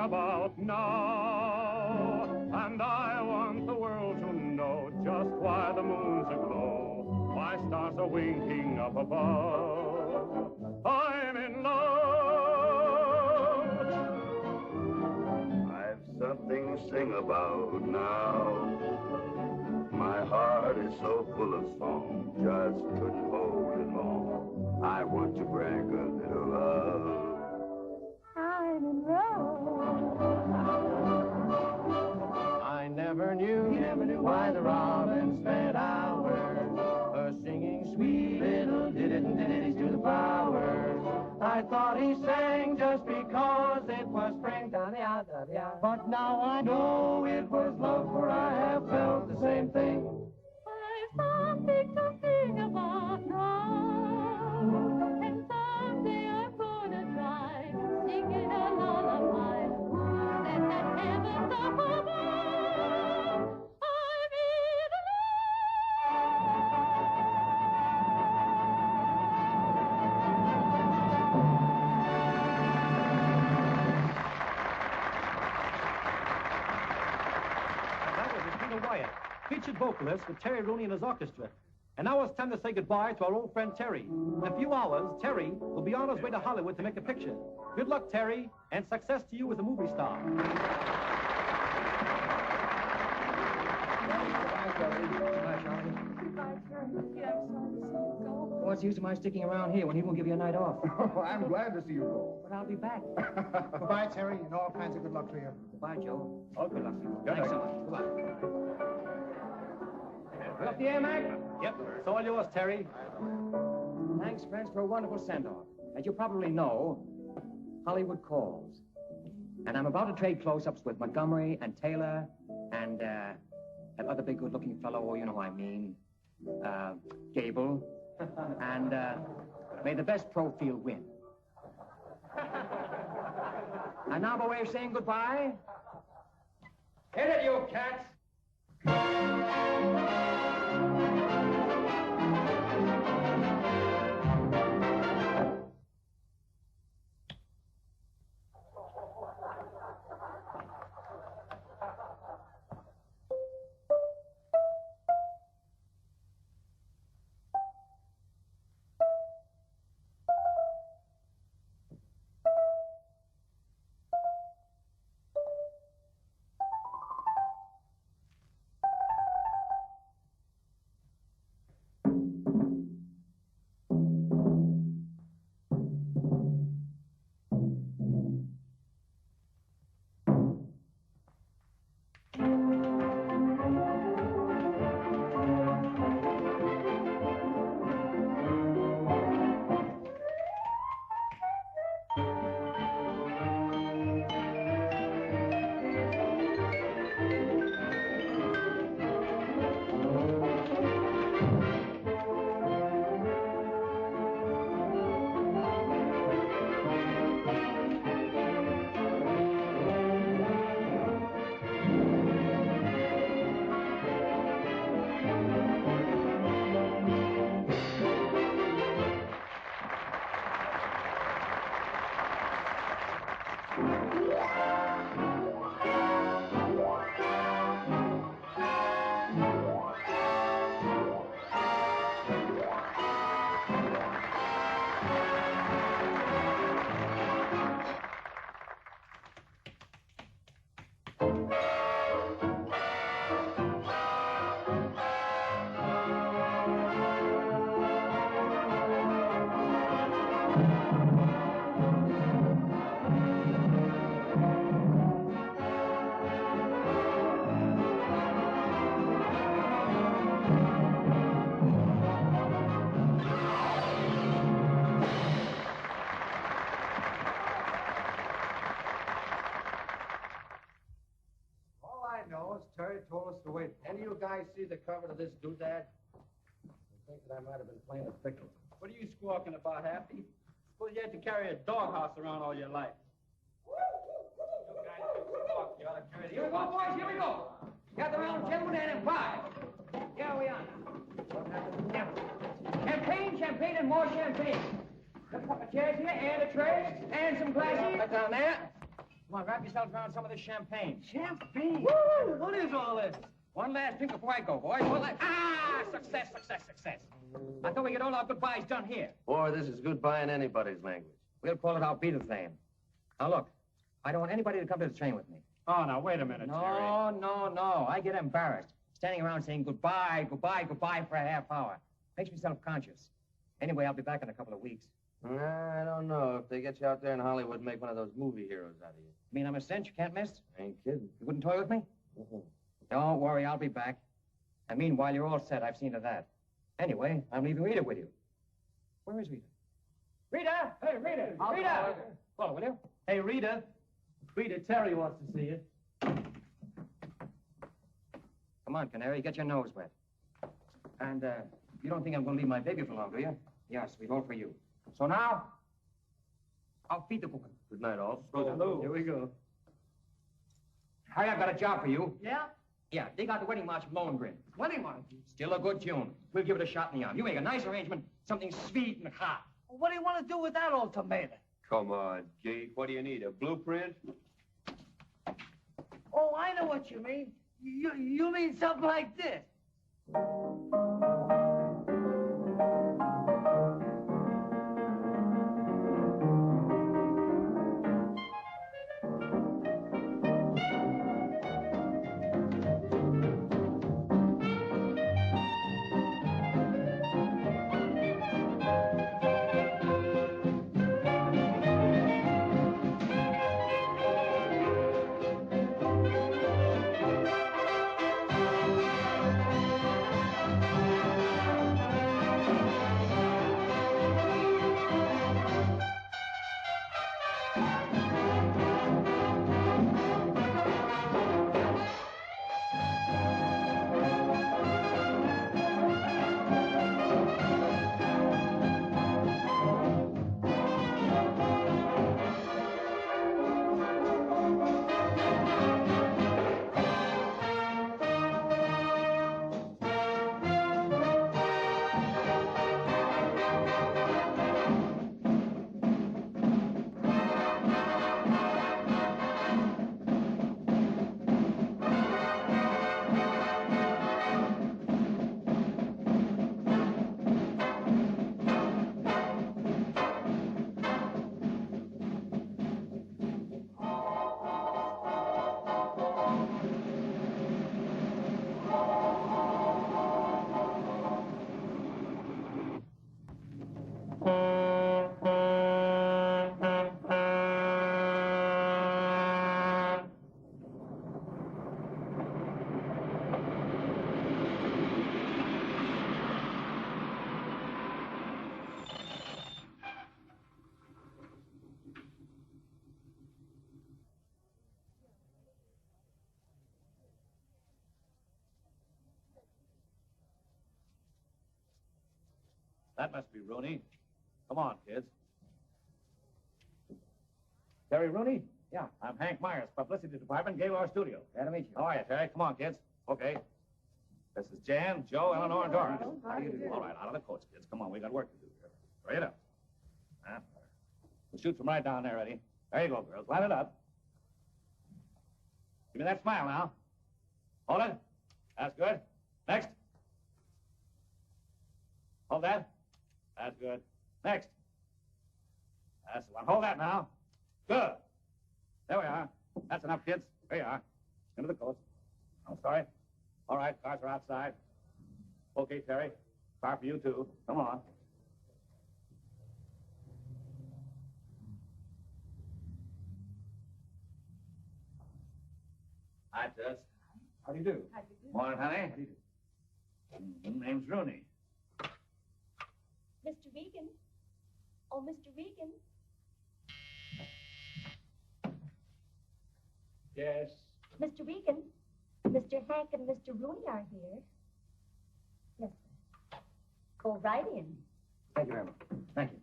about now. And I want the world to know just why the moon's aglow, why stars are winking up above. I'm in love. I've something to sing about now. My heart is so full of song, just couldn't hold it long. I want to brag a little love. I'm in love. I never knew why the robin spent hours singing sweet little ditties to the flowers. I thought he sang just because it was spring, but now I know it was love, for I have felt the same thing. I've something to sing about now, and someday I'm gonna try singing a lullaby. Who said that heaven's up above? I'm in That was Peter Wyatt, featured vocalist with Terry Rooney and his orchestra. And now it's time to say goodbye to our old friend Terry. In a few hours, Terry will be on his way to Hollywood to make a picture. Good luck, Terry, and success to you as a movie star. What's the use of my sticking around here when he won't give you a night off? Oh, I'm glad to see you go. But I'll be back. Goodbye, Terry, and all kinds of good luck to you. Goodbye, Joe. Oh, good luck to you. Thanks so much. Goodbye. You up the air, Mac? Yep, it's all yours, Terry. Thanks, friends, for a wonderful send-off. As you probably know, Hollywood calls. And I'm about to trade close-ups with Montgomery and Taylor and that other big good-looking fellow, oh, you know who I mean, Gable. And may the best pro field win. And now by way of saying goodbye, hit it, you cats! Terry told us to wait. Any of you guys see the cover to this doodad? I think that I might have been playing a pickle. What are you squawking about, Happy? Suppose you had to carry a doghouse around all your life. You guys can squawk. You ought to carry Here we go, boys. Here we go. Gather around, gentlemen, and in 5. Here we are. Champagne, champagne, and more champagne. A couple of chairs here, and a tray, and some glasses. Right down there. Come on, wrap yourselves around some of this champagne. Champagne? Woo! What is all this? One last drink before I go, boys. One last... Ah! Success, success, success. I thought we get all our goodbyes done here. Boy, this is goodbye in anybody's language. We'll call it our beat of fame. Now, look, I don't want anybody to come to the train with me. Oh, now, wait a minute, Terry. No. I get embarrassed. Standing around saying goodbye, goodbye, goodbye for a half hour. Makes me self-conscious. Anyway, I'll be back in a couple of weeks. I don't know. If they get you out there in Hollywood and make one of those movie heroes out of you. You mean I'm a cinch you can't miss? Ain't kidding. You wouldn't toy with me? Don't worry, I'll be back. And meanwhile, you're all set. I've seen to that. Anyway, I'm leaving Rita with you. Where is Rita? Rita! Hey, Rita! Rita! Follow, will you? Hey, Rita. Rita, Terry wants to see you. Come on, Canary, get your nose wet. And, you don't think I'm going to leave my baby for long, do you? Yes, sweet, all for you. So now, I'll feed the cooking. Good night, all. Hello. Here we go. Harry, I've got a job for you. Yeah? Yeah, dig out the wedding march from Lohengrin. Wedding march? Still a good tune. We'll give it a shot in the arm. You make a nice arrangement, something sweet and hot. What do you want to do with that ultimatum? Come on, Jake. What do you need? A blueprint? Oh, I know what you mean. You mean something like this. That must be Rooney. Come on, kids. Terry Rooney? Yeah. I'm Hank Myers, Publicity Department, Gaylord Studio. Glad to meet you. How are you, Terry? Come on, kids. Okay. This is Jan, Joe, Eleanor, and Doris. How do you do? All right, out of the coats, kids. Come on, we got work to do here. Hurry it up. We'll shoot from right down there, Eddie. There you go, girls. Line it up. Give me that smile now. Hold it. That's good. Next. Hold that. That's good. Next. That's the one. Hold that now. Good. There we are. That's enough, kids. There you are. Into the coast. I'm sorry. All right, cars are outside. Okay, Terry. Car for you, too. Come on. Hi, Tess. How do you do? How do you do? Morning, honey. How do you do? Name's Rooney. Mr. Regan. Oh, Mr. Regan. Yes. Mr. Regan. Mr. Hank and Mr. Rooney are here. Yes, sir. Go right in. Thank you very much. Thank you.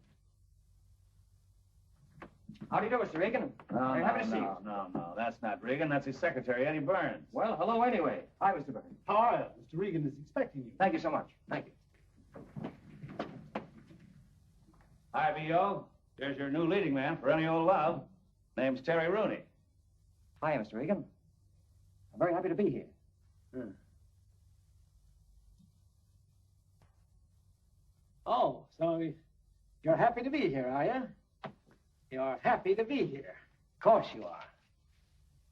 How do you do, Mr. Regan? Have a seat. No. That's not Regan. That's his secretary, Eddie Burns. Well, hello anyway. Hi, Mr. Burns. How are you? Mr. Regan is expecting you. Thank you so much. Thank you. Hi, V.O. Here's your new leading man for Any Old Love. Name's Terry Rooney. Hi, Mr. Regan. I'm very happy to be here. Oh, so you're happy to be here, are you? You're happy to be here. Of course you are.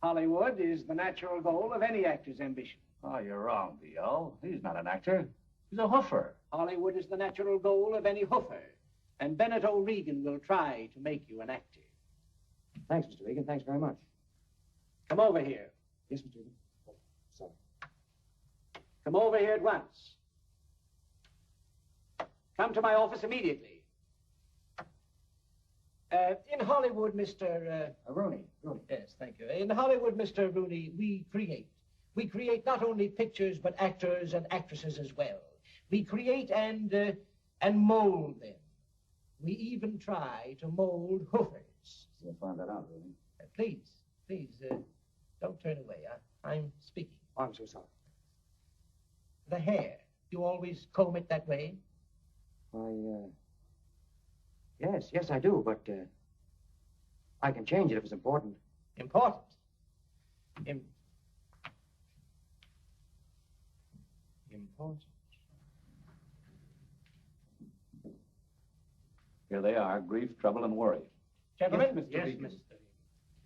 Hollywood is the natural goal of any actor's ambition. Oh, you're wrong, B.O. He's not an actor. He's a hoofer. Hollywood is the natural goal of any hoofer. And Bennett O'Regan will try to make you an actor. Thanks, Mr. Regan. Thanks very much. Come over here. Yes, Mr. Regan. Oh, sorry. Come over here at once. Come to my office immediately. In Hollywood, Mr. Rooney. Rooney. Yes, thank you. In Hollywood, Mr. Rooney, we create. We create not only pictures, but actors and actresses as well. We create and mold them. We even try to mold hoofers. You'll find that out, Rooney. Please, don't turn away. I'm speaking. Oh, I'm so sorry. The hair. You always comb it that way? Why, yes, I do, but, I can change it if it's important. Important? Important? Here they are, grief, trouble, and worry. Gentlemen? Yes, Mr.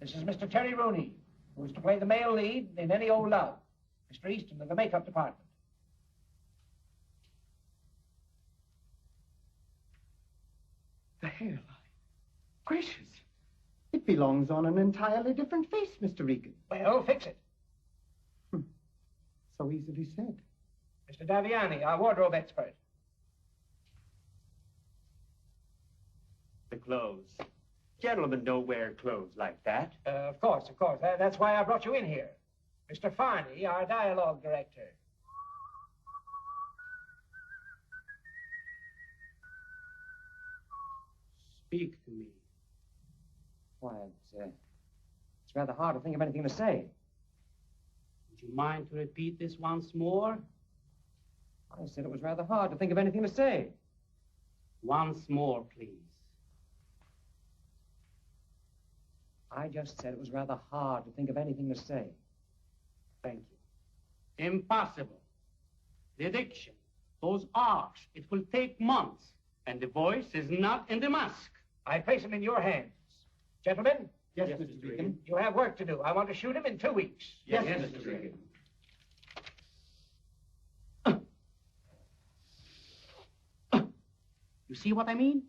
This is Mr. Terry Rooney, who is to play the male lead in Any Old Love. Mr. Easton of the makeup department. The hairline. Gracious. It belongs on an entirely different face, Mr. Regan. Well, fix it. So easily said. Mr. Daviani, our wardrobe expert. The clothes. Gentlemen don't wear clothes like that. Of course. That's why I brought you in here. Mr. Farney, our dialogue director. Speak to me. Why, it's rather hard to think of anything to say. Would you mind to repeat this once more? I said it was rather hard to think of anything to say. Once more, please. I just said it was rather hard to think of anything to say. Thank you. Impossible. The diction, those R's, it will take months, and the voice is not in the mask. I place him in your hands. Gentlemen? Yes, Mr. Regan. You have work to do. I want to shoot him in 2 weeks. Yes, Mr. Regan. You see what I mean?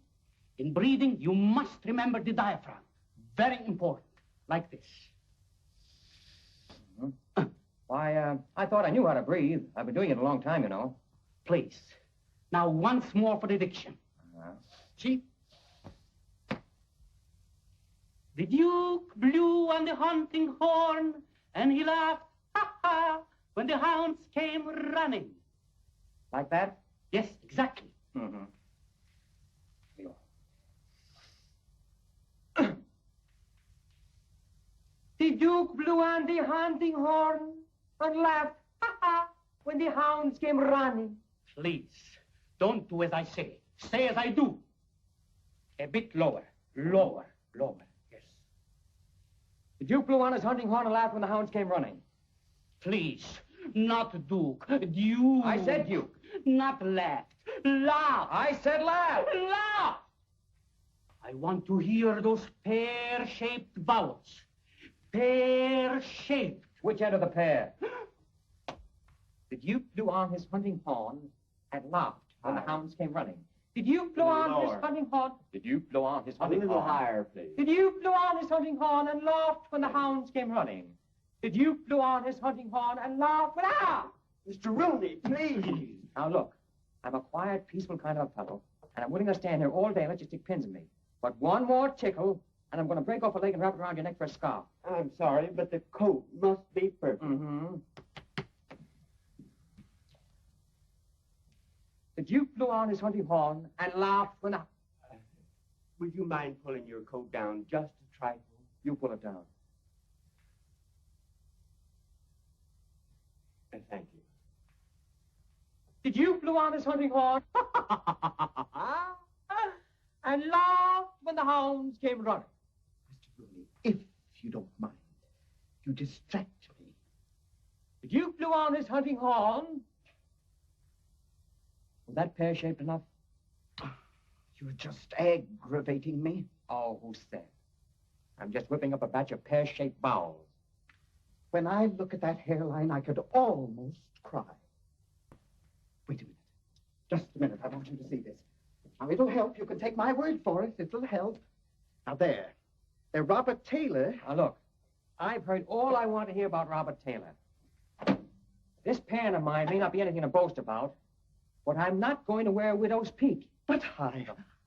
In breathing, you must remember the diaphragm. Very important. Like this. Mm-hmm. Why, I thought I knew how to breathe. I've been doing it a long time, you know. Please. Now, once more for the diction. See? The Duke blew on the hunting horn, and he laughed, ha ha, when the hounds came running. Like that? Yes, exactly. Mm-hmm. The Duke blew on the hunting horn and laughed, ha ha, when the hounds came running. Please, don't do as I say. Say as I do. A bit lower, lower. Yes. The Duke blew on his hunting horn and laughed when the hounds came running. Please, not Duke, Duke. I said Duke. Not laugh. Laugh. I said laugh. Laugh. I want to hear those pear-shaped vowels. Pear-shaped. Which end of the pear? The Duke blew on his hunting horn and laughed when the hounds came running. The Duke blew on his hunting horn. The Duke blew on his hunting horn. A little higher, please. The Duke blew on his hunting horn and laughed when the hounds came running. The Duke blew on his hunting horn and laughed when Mr. Rooney, please. Now look, I'm a quiet, peaceful kind of a fellow, and I'm willing to stand here all day and let you stick pins in me. But one more tickle, and I'm going to break off a leg and wrap it around your neck for a scarf. I'm sorry, but the coat must be perfect. Mm-hmm. The Duke blew on his hunting horn and laughed when the... Would you mind pulling your coat down just a trifle? You pull it down. Thank you. The Duke blew on his hunting horn and laughed when the hounds came running. Mr. Rooney, if you don't mind, You distract me. The Duke blew on his hunting horn. Was that pear-shaped enough? You're just aggravating me. Oh, who said? I'm just whipping up a batch of pear-shaped bowels. When I look at that hairline, I could almost cry. Wait a minute. Just a minute. I want you to see this. Now, it'll help. You can take my word for it. It'll help. Now, there. There, Robert Taylor. Now, look. I've heard all I want to hear about Robert Taylor. This pan of mine may not be anything to boast about, but I'm not going to wear a widow's peak. But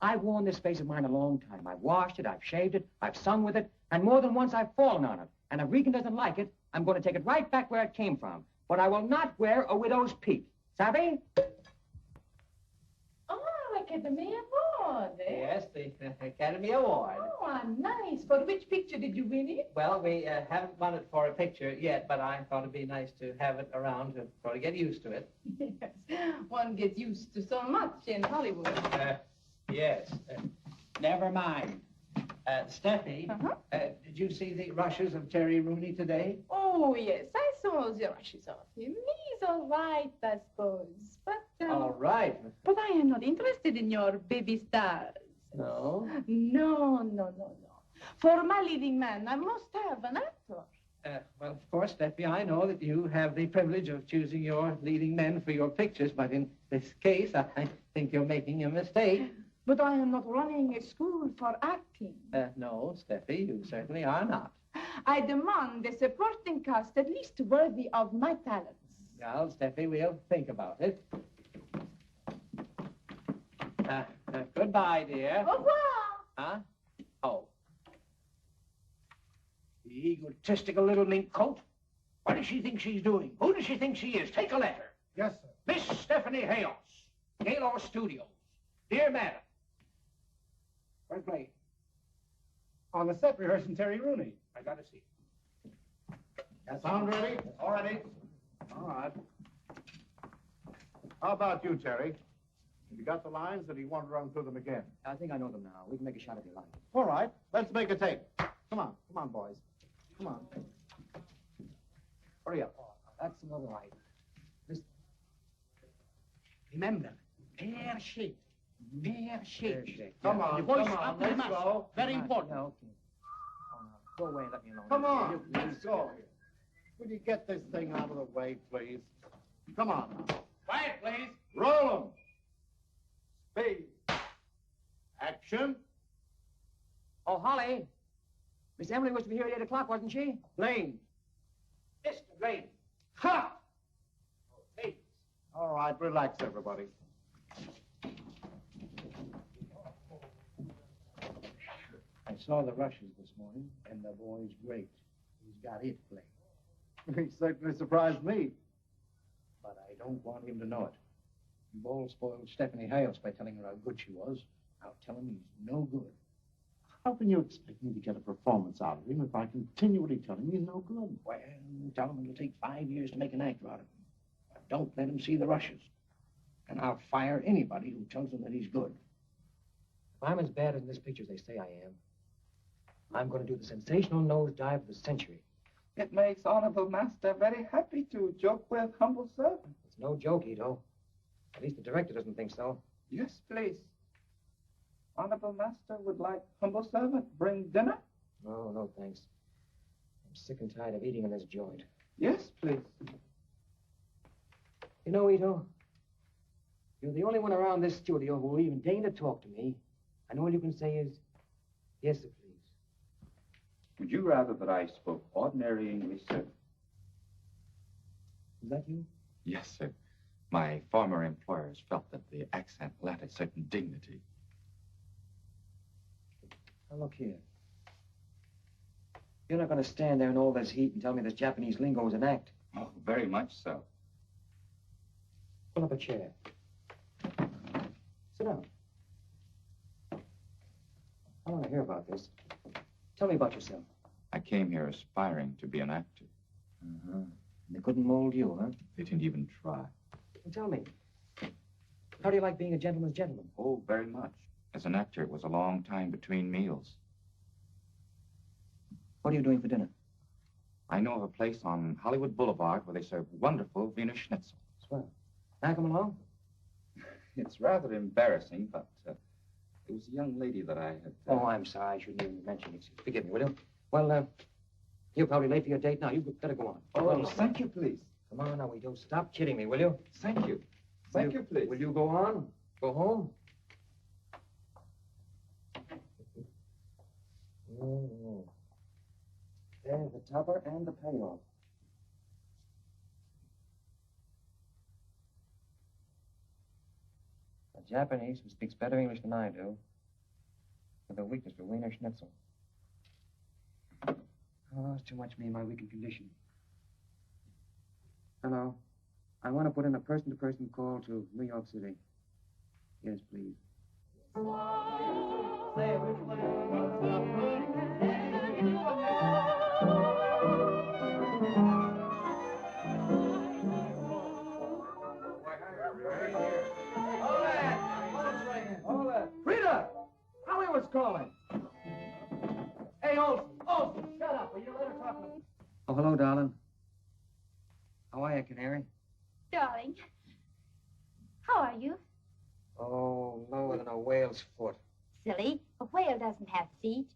I've worn this face of mine a long time. I've washed it, I've shaved it, I've sung with it, and more than once I've fallen on it. And if Regan doesn't like it, I'm going to take it right back where it came from. But I will not wear a widow's peak. Savvy? Oh, Academy Award, eh? Yes, the Academy Award. Oh, nice. For which picture did you win it? Well, we haven't won it for a picture yet, but I thought it'd be nice to have it around to sort of get used to it. Yes, one gets used to so much in Hollywood. Yes. Never mind. Steffi, did you see the rushes of Terry Rooney today? Oh, yes, I saw the rushes of him. He's all right, I suppose. But, All right. But I am not interested in your baby stars. No? No. For my leading man, I must have an actor. Well, of course, Steffi, I know that you have the privilege of choosing your leading men for your pictures, but in this case, I think you're making a mistake. But I am not running a school for acting. No, Steffi, you certainly are not. I demand a supporting cast at least worthy of my talents. Well, Steffi, we'll think about it. Goodbye, dear. Au revoir. Huh? Oh. The egotistical little mink coat. What does she think she's doing? Who does she think she is? Take a letter. Yes, sir. Miss Stephanie Hayos, Gaylord Studios. Dear Madam. Where's Blake? On the set rehearsing Terry Rooney. I gotta see. That sound ready? All ready. All right. How about you, Terry? Have you got the lines, or do you want to run through them again? I think I know them now. We can make a shot if you like. All right. Let's make a take. Come on, boys. Come on. Hurry up. That's all right. Remember, pear-shaped. Pear-shaped. Come on, The voice come on, up to the let's mass. go. Very important. No, okay. Oh, no. Go away and let me alone. Come on, let's go. Will you get this thing out of the way, please? Come on now. Quiet, please. Roll 'em. Speed. Action. Oh, Holly. Miss Emily was to be here at 8 o'clock, wasn't she? Lane. Mr. Lane. Ha! Oh, ladies. All right, relax, everybody. I saw the rushes this morning, and the boy's great. He's got it played. He certainly surprised me. But I don't want him to know it. You've all spoiled Stephanie Hales by telling her how good she was. Now tell him he's no good. How can you expect me to get a performance out of him if I continually tell him he's no good? Well, tell him it'll take 5 years to make an actor out of him. But don't let him see the rushes. And I'll fire anybody who tells him that he's good. If I'm as bad as in this picture as they say I am, I'm going to do the sensational nosedive of the century. It makes Honorable Master very happy to joke with humble servant. It's no joke, Ito. At least the director doesn't think so. Yes, please. Honorable Master would like humble servant bring dinner? Oh, no, thanks. I'm sick and tired of eating in this joint. Yes, please. You know, Ito, you're the only one around this studio who will even deign to talk to me. And all you can say is, yes, sir, please. Would you rather that I spoke ordinary English, sir? Is that you? Yes, sir. My former employers felt that the accent lent a certain dignity. Now, look here. You're not going to stand there in all this heat and tell me this Japanese lingo is an act. Oh, very much so. Pull up a chair. Sit down. I want to hear about this. Tell me about yourself. I came here aspiring to be an actor. Uh-huh. They couldn't mold you, huh? They didn't even try. Well, tell me, how do you like being a gentleman's gentleman? Oh, very much. As an actor, it was a long time between meals. What are you doing for dinner? I know of a place on Hollywood Boulevard where they serve wonderful Wiener Schnitzel. Swell. Can I come along? It's rather embarrassing, but it was a young lady that I had... Oh, I'm sorry. I shouldn't even mention it. Forgive me, will you? Well, you're probably late for your date now. You better go on. Oh, well, thank you, please. Come on now, we do. Stop kidding me, will you? Thank you. Thank you, please. Will you go on? Go home? There's the topper and the payoff. A Japanese who speaks better English than I do, with a weakness for Wiener Schnitzel. Oh, it's too much for me in my weakened condition. Hello. I want to put in a person-to-person call to New York City. Yes, please. Hold it. Rita! Hollywood's calling. Hey, Olson, shut up. Will you let her talk to me? Oh, hello, darling. How are you, Canary? Darling, how are you? Oh, lower than a whale's foot. Silly, a whale doesn't have feet.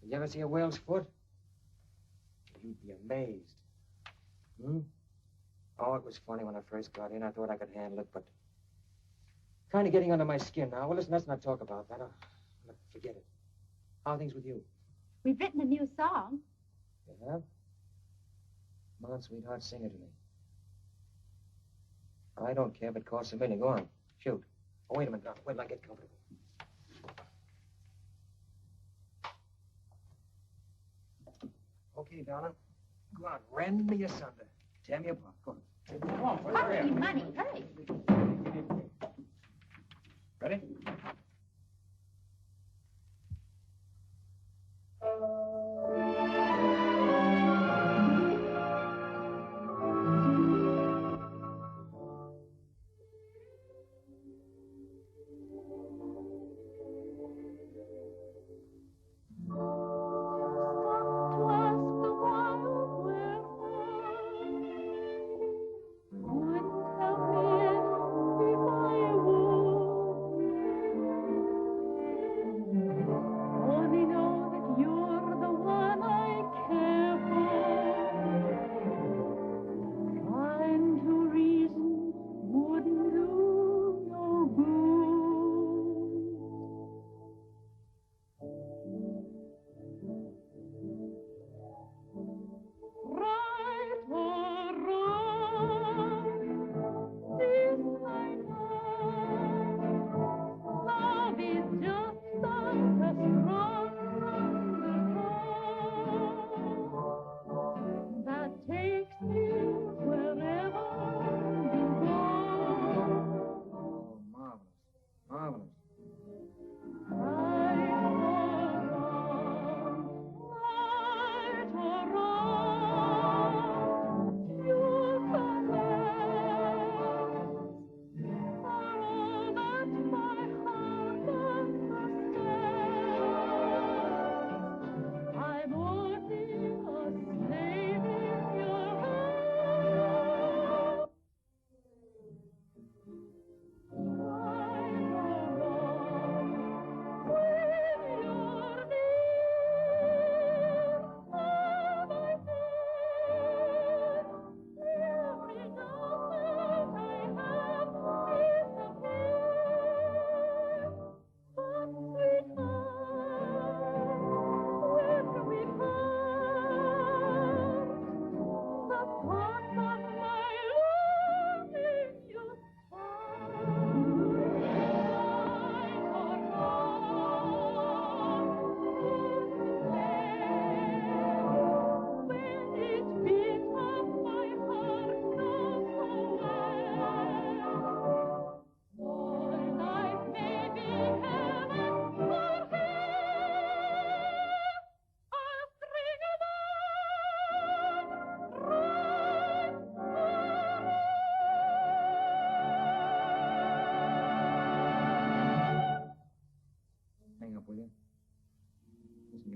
Did you ever see a whale's foot? You'd be amazed. Hmm? Oh, it was funny when I first got in. I thought I could handle it, but kind of getting under my skin now. Well, listen, let's not talk about that. Forget it. How are things with you? We've written a new song. You have? Come on, sweetheart, sing it to me. I don't care if it costs $1 million. Go on. Shoot. Oh, wait a minute. Wait till I get comfortable. Okay, darling. Go on. Rend me asunder. Tear me apart. Go on. Come on. I'll give you money. Hurry. Ready?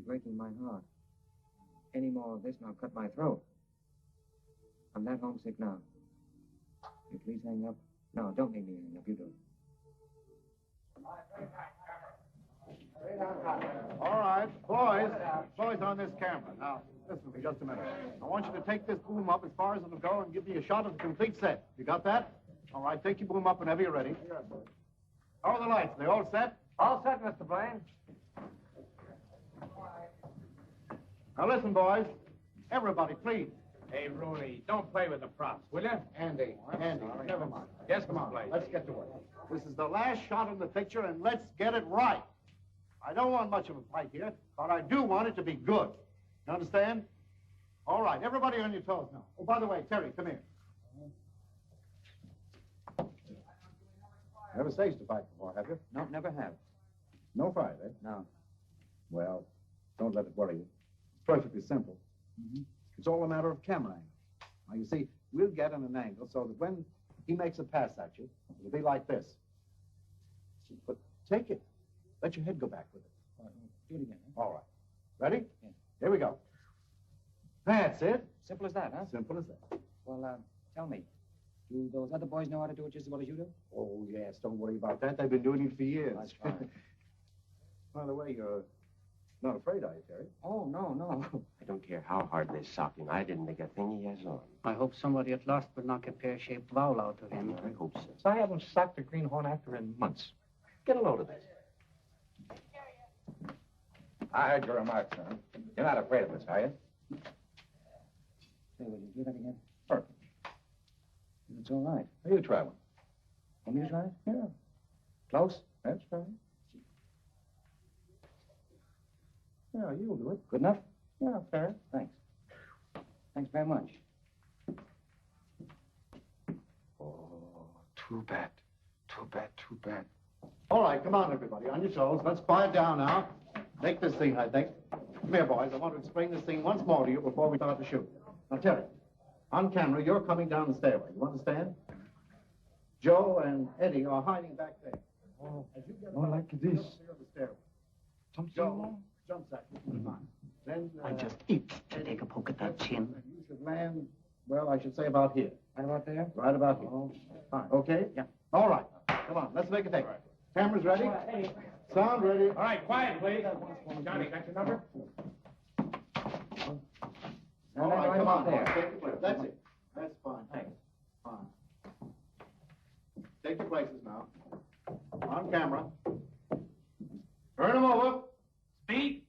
Breaking my heart. any more of this and I'll cut my throat. I'm that homesick now. You please hang up. No, don't make me hang up. You do it. All right, boys on this camera. Now, listen to me just a minute. I want you to take this boom up as far as it'll go and give me a shot of the complete set. You got that? All right, take your boom up whenever you're ready. How are the lights? They all set? All set, Mr. Blaine. Now listen, boys. Everybody, please. Hey, Rooney, don't play with the props, will you? Andy, never mind. Yes, Come on, Blaine. let's get to work. This is the last shot in the picture, and let's get it right. I don't want much of a fight here, but I do want it to be good. You understand? All right, everybody on your toes now. Oh, by the way, Terry, come here. Never staged a fight before, have you? No, never have. No fight, eh? No. Well, don't let it worry you. It's perfectly simple. It's all a matter of camera angle. Now, you see, we'll get in an angle so that when he makes a pass at you, it'll be like this. But take it. Let your head go back with it. Do it again. Huh? All right. Ready? Yeah. Here we go. That's it. Simple as that, huh? Simple as that. Well, tell me, do those other boys know how to do it just as well as you do? Oh, yes. Don't worry about that. They've been doing it for years. That's fine. By the way, you're not afraid, are you, Terry? Oh, no. I don't care how hard they sock him. I didn't make a thing he has on. I hope somebody at last will knock a pear-shaped vowel out of him. I hope so. I haven't socked a greenhorn actor in months. Get a load of this. I heard your remarks, son. You're not afraid of us, are you? Say, will you do that again? Perfect. It's all right. You try one. Want me to try it? Yeah. Close? That's right. Yeah, you'll do it. Good enough? Yeah, fair. Thanks. Thanks very much. Oh, too bad. Too bad, too bad. All right, come on, everybody, on your toes. Let's quiet down now. Take this scene, I think. Come here, boys. I want to explain this scene once more to you before we start to shoot. Now, Terry, on camera, you're coming down the stairway. You understand? Joe and Eddie are hiding back there. Oh, As you get more like this. the stairway. Joe jumps at you. Fine. Then, I just itch to take a poke at that chin. You should land, well, I should say about here. Right about there? Right about here. Oh, Fine. Okay? Yeah. All right. Come on, let's make a take. Cameras ready? Sound ready? All right, quiet, please. Johnny, got your number? All right, right come about on. there. Take your place. That's it. That's fine. Thanks. Fine. Take your places now. On camera. Turn them over. Speed.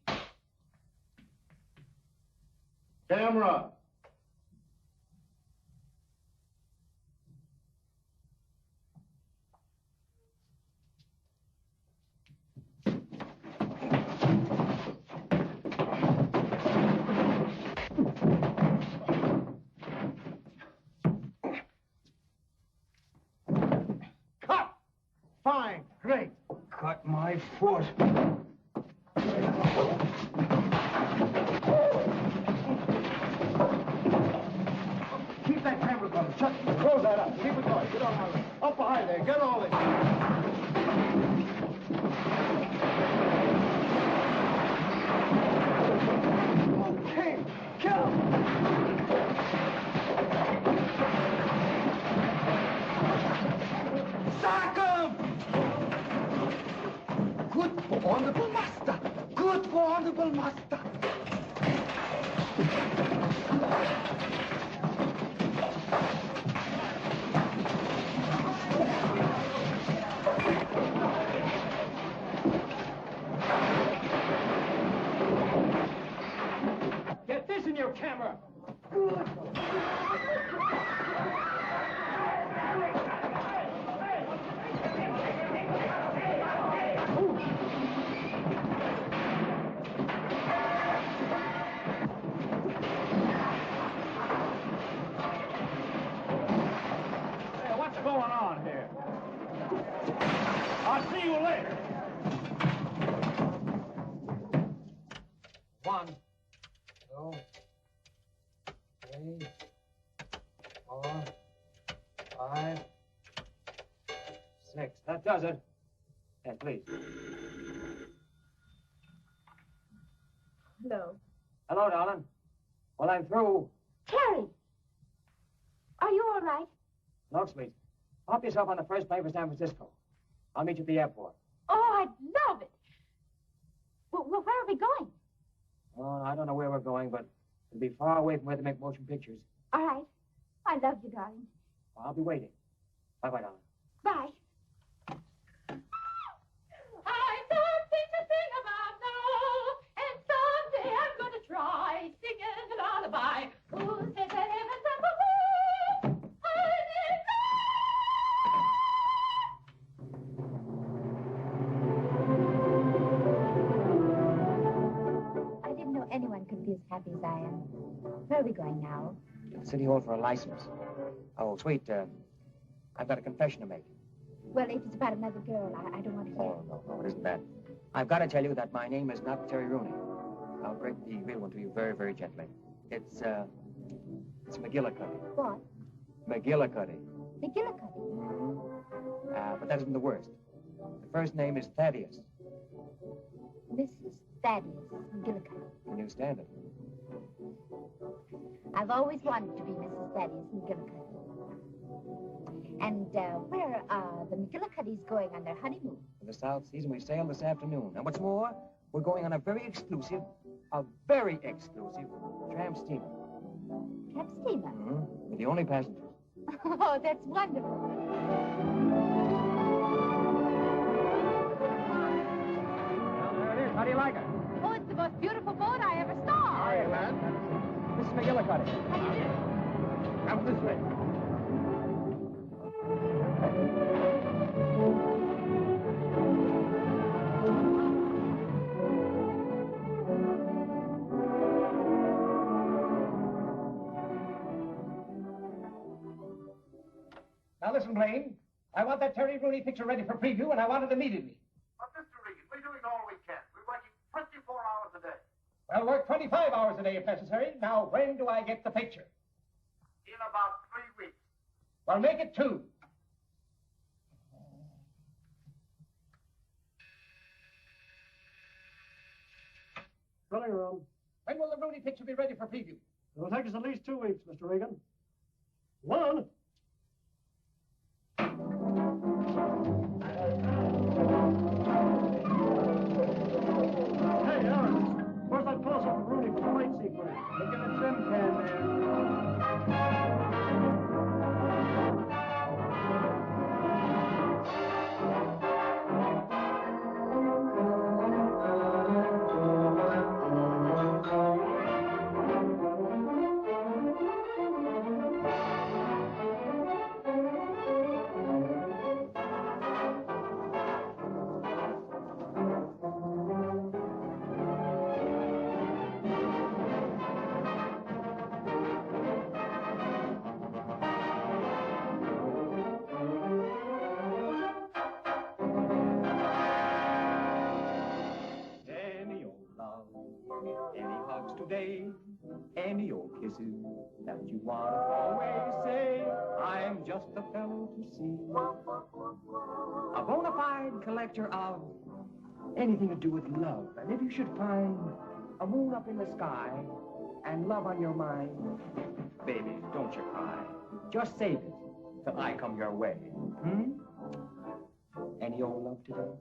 Camera. Cut! Fine. Great. Cut my foot. Keep that camera going. Chuck, close that up. Keep it going. Get on up behind there. Get all this. Hey, kill him. Sack him! Good for honorable master. Good for honorable master. Get this in your camera. Hey, what's going on here? I'll see you later. 1, 2, 3, 4, 5, 6. That does it. Yeah, please. Hello. Hello, darling. Well, I'm through. Terry! Are you all right? Look, sweet. Pop yourself on the first plane for San Francisco. I'll meet you at the airport. Oh, I'd love it. Well, where are we going? Oh, I don't know where we're going, but it'll be far away from where they make motion pictures. All right. I love you, darling. Well, I'll be waiting. Bye-bye, darling. Bye. I something to sing about now, and someday I'm going to try singing a lullaby. Who says that heaven's up above? I didn't know anyone could be as happy as I am. Where are we going now? To the City Hall for a license. Oh, sweet, I've got a confession to make. Well, if it's about another girl, I don't want to hear. Oh, no, it isn't that. I've got to tell you that my name is not Terry Rooney. I'll break the real one to you very, very gently. It's McGillicuddy. What? McGillicuddy. McGillicuddy? Mm-hmm. But that isn't the worst. The first name is Thaddeus. Mrs. Thaddeus McGillicuddy. Can you stand it? I've always wanted to be Mrs. Thaddeus McGillicuddy. And where are the McGillicuddys going on their honeymoon? For the South Seas, and we sail this afternoon. And what's more, we're going on a very exclusive tramp steamer. Tramp steamer? Mm-hmm. We're the only passengers. Oh, that's wonderful. Well, there it is. How do you like it? Oh, it's the most beautiful boat I ever saw. How are you, man? Mrs. McGillicuddy. How do you do? Come this way. Now listen, Blaine. I want that Terry Rooney picture ready for preview, and I want it immediately. But, Mr. Regan, we're doing all we can. We're working 24 hours a day. I'll work 25 hours a day if necessary. Now, when do I get the picture? In about 3 weeks. Well, make it 2. Filling room. When will the Rooney picture be ready for preview? It'll take us at least 2 weeks, Mr. Regan. 1. Hey, Aaron, where's that close-up of Rooney for the fight sequence? Look at the trim can there. Any old kisses that you want to always say, I'm just a fellow to see. A bona fide collector of anything to do with love. And if you should find a moon up in the sky and love on your mind, baby, don't you cry. Just save it till I come your way. Any old love today?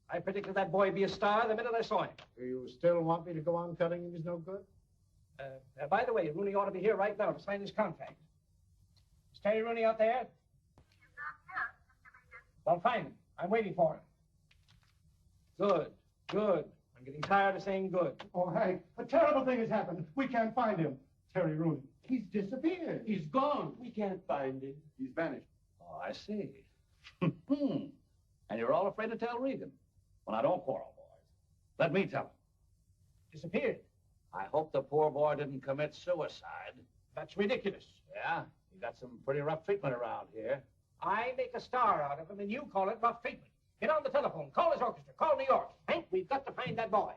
I predicted that boy would be a star the minute I saw him. Do you still want me to go on telling him he's no good? By the way, Rooney ought to be here right now to sign his contract. Is Terry Rooney out there? Well, fine. I'm waiting for him. Good, good. I'm getting tired of saying good. Oh, Hank, a terrible thing has happened. We can't find him. Terry Rooney. He's disappeared. He's gone. We can't find him. He's vanished. Oh, I see. And you're all afraid to tell Regan. Well, now, don't quarrel, boys. Let me tell him. Disappeared? I hope the poor boy didn't commit suicide. That's ridiculous. Yeah? He got some pretty rough treatment around here. I make a star out of him, and you call it rough treatment. Get on the telephone. Call his orchestra. Call New York. Hank, we've got to find that boy.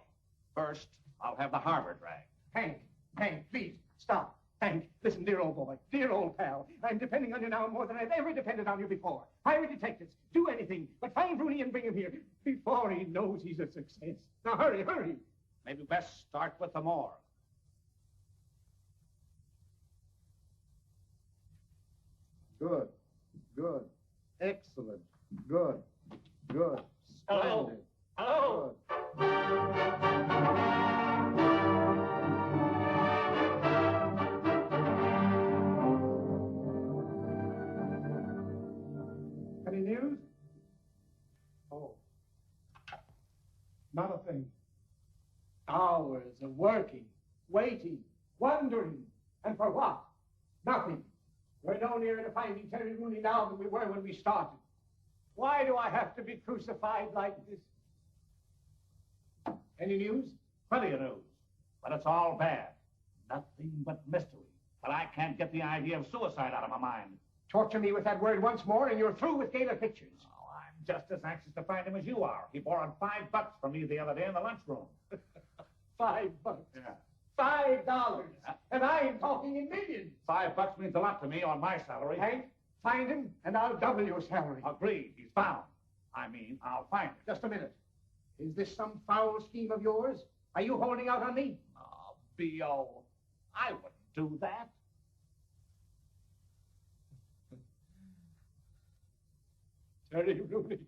First, I'll have the harbor dragged. Hank, please, stop. Hank, listen, dear old boy, dear old pal. I'm depending on you now more than I've ever depended on you before. Hire detectives. Do anything, but find Rooney and bring him here before he knows he's a success. Now, hurry, hurry. Maybe best start with the morgue. Good. Good. Excellent. Good. Good. Hello. Splendid. Hello. Any news? Oh. Not a thing. Hours of working, waiting, wondering, and for what? Nothing. We're no nearer to finding Terry Rooney now than we were when we started. Why do I have to be crucified like this? Any news? Plenty of news. But it's all bad. Nothing but mystery. But I can't get the idea of suicide out of my mind. Torture me with that word once more, and you're through with Gator Pictures. Oh, I'm just as anxious to find him as you are. He borrowed $5 from me the other day in the lunchroom. $5. Yeah. $5. And I am talking in millions. $5 means a lot to me on my salary. Hank, find him, and I'll double your salary. Agreed. He's found. I mean, I'll find him. Just a minute. Is this some foul scheme of yours? Are you holding out on me? Oh, B.O., I wouldn't do that. Terry Rooney,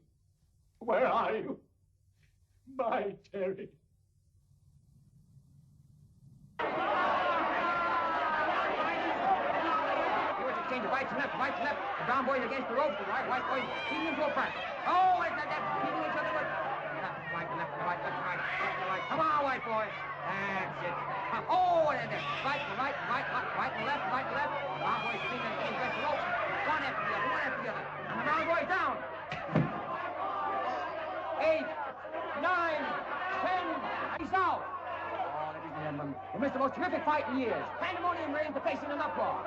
where are you? My Terry. Change of right to left, right to left. The brown boys against the rope, the white boys keeping into a front. Oh, that's keeping each other with. Left, right, left, right, left, right, left, right. Come on, white boy. That's it. Oh, and then right, right, right, right, left, right, left. The brown boys keeping against the rope. One after the other, one after the other. And the brown boys down. 8, 9, 10. He's out. Ladies and gentlemen, we missed the most terrific fight in years. Pandemonium reigns the facing an uproar.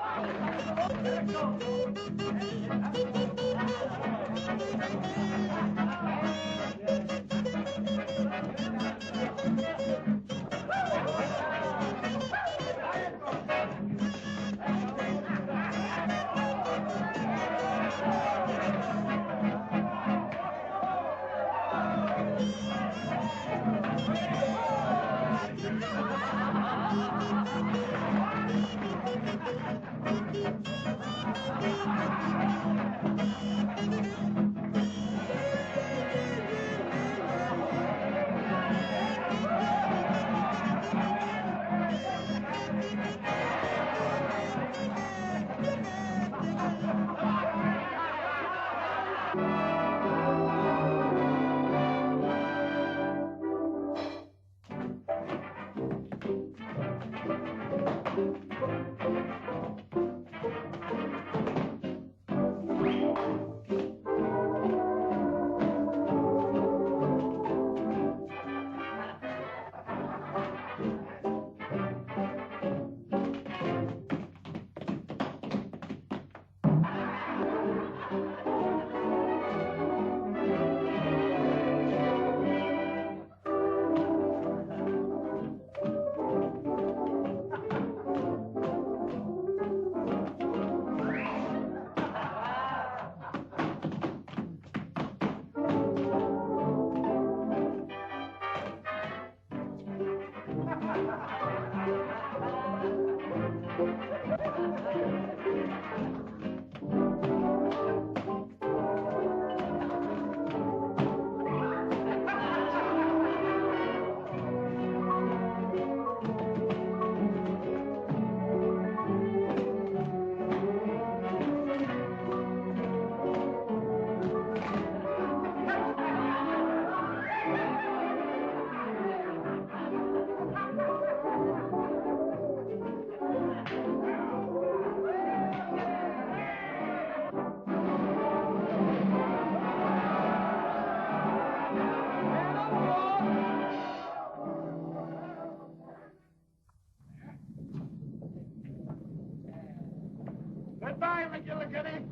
Goodbye, McGillicuddy.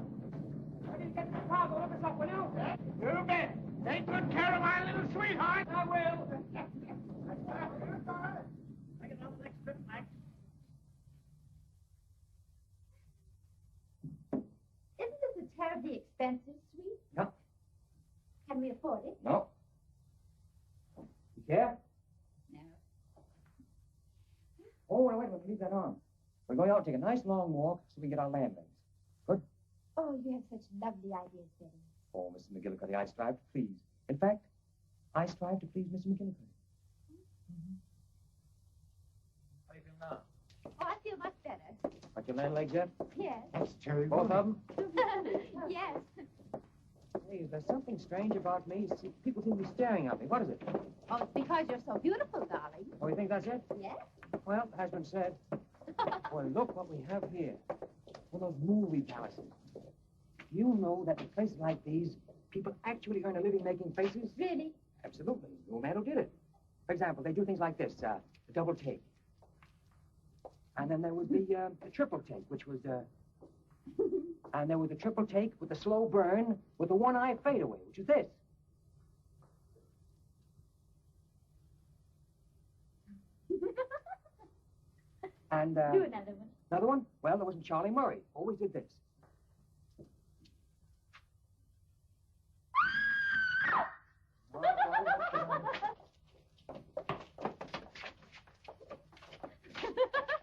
How do you get the car? Look us up, will you? You bet. Take good care of my little sweetheart. I will. Goodbye. I get on the next trip, Mike. Isn't this a terribly expensive suite? No. Can we afford it? No. You care? No. Oh, wait a minute. Leave that on. We're going out and take a nice long walk so we can get our land legs. Good? Oh, you have such lovely ideas, Betty. Oh, Mrs. McGillicuddy, I strive to please. In fact, I strive to please Mr. McGillicuddy. How do you feel now? Oh, I feel much better. Got your land legs yet? Yes. That's Terry Both of them? Yes. Hey, there's something strange about me. See, people seem to be staring at me. What is it? Oh, it's because you're so beautiful, darling. Oh, you think that's it? Yes? Well, it has been said. Well, look what we have here. One of those movie palaces. You know that in places like these, people actually earn a living making faces? Really? Absolutely. The old man who did it. For example, they do things like this, the double take. And then there would be the triple take, which was, and there was the triple take with the slow burn with the one-eye fadeaway, which is this. And, Do another one. Another one? Well, there wasn't Charlie Murray. Always did this.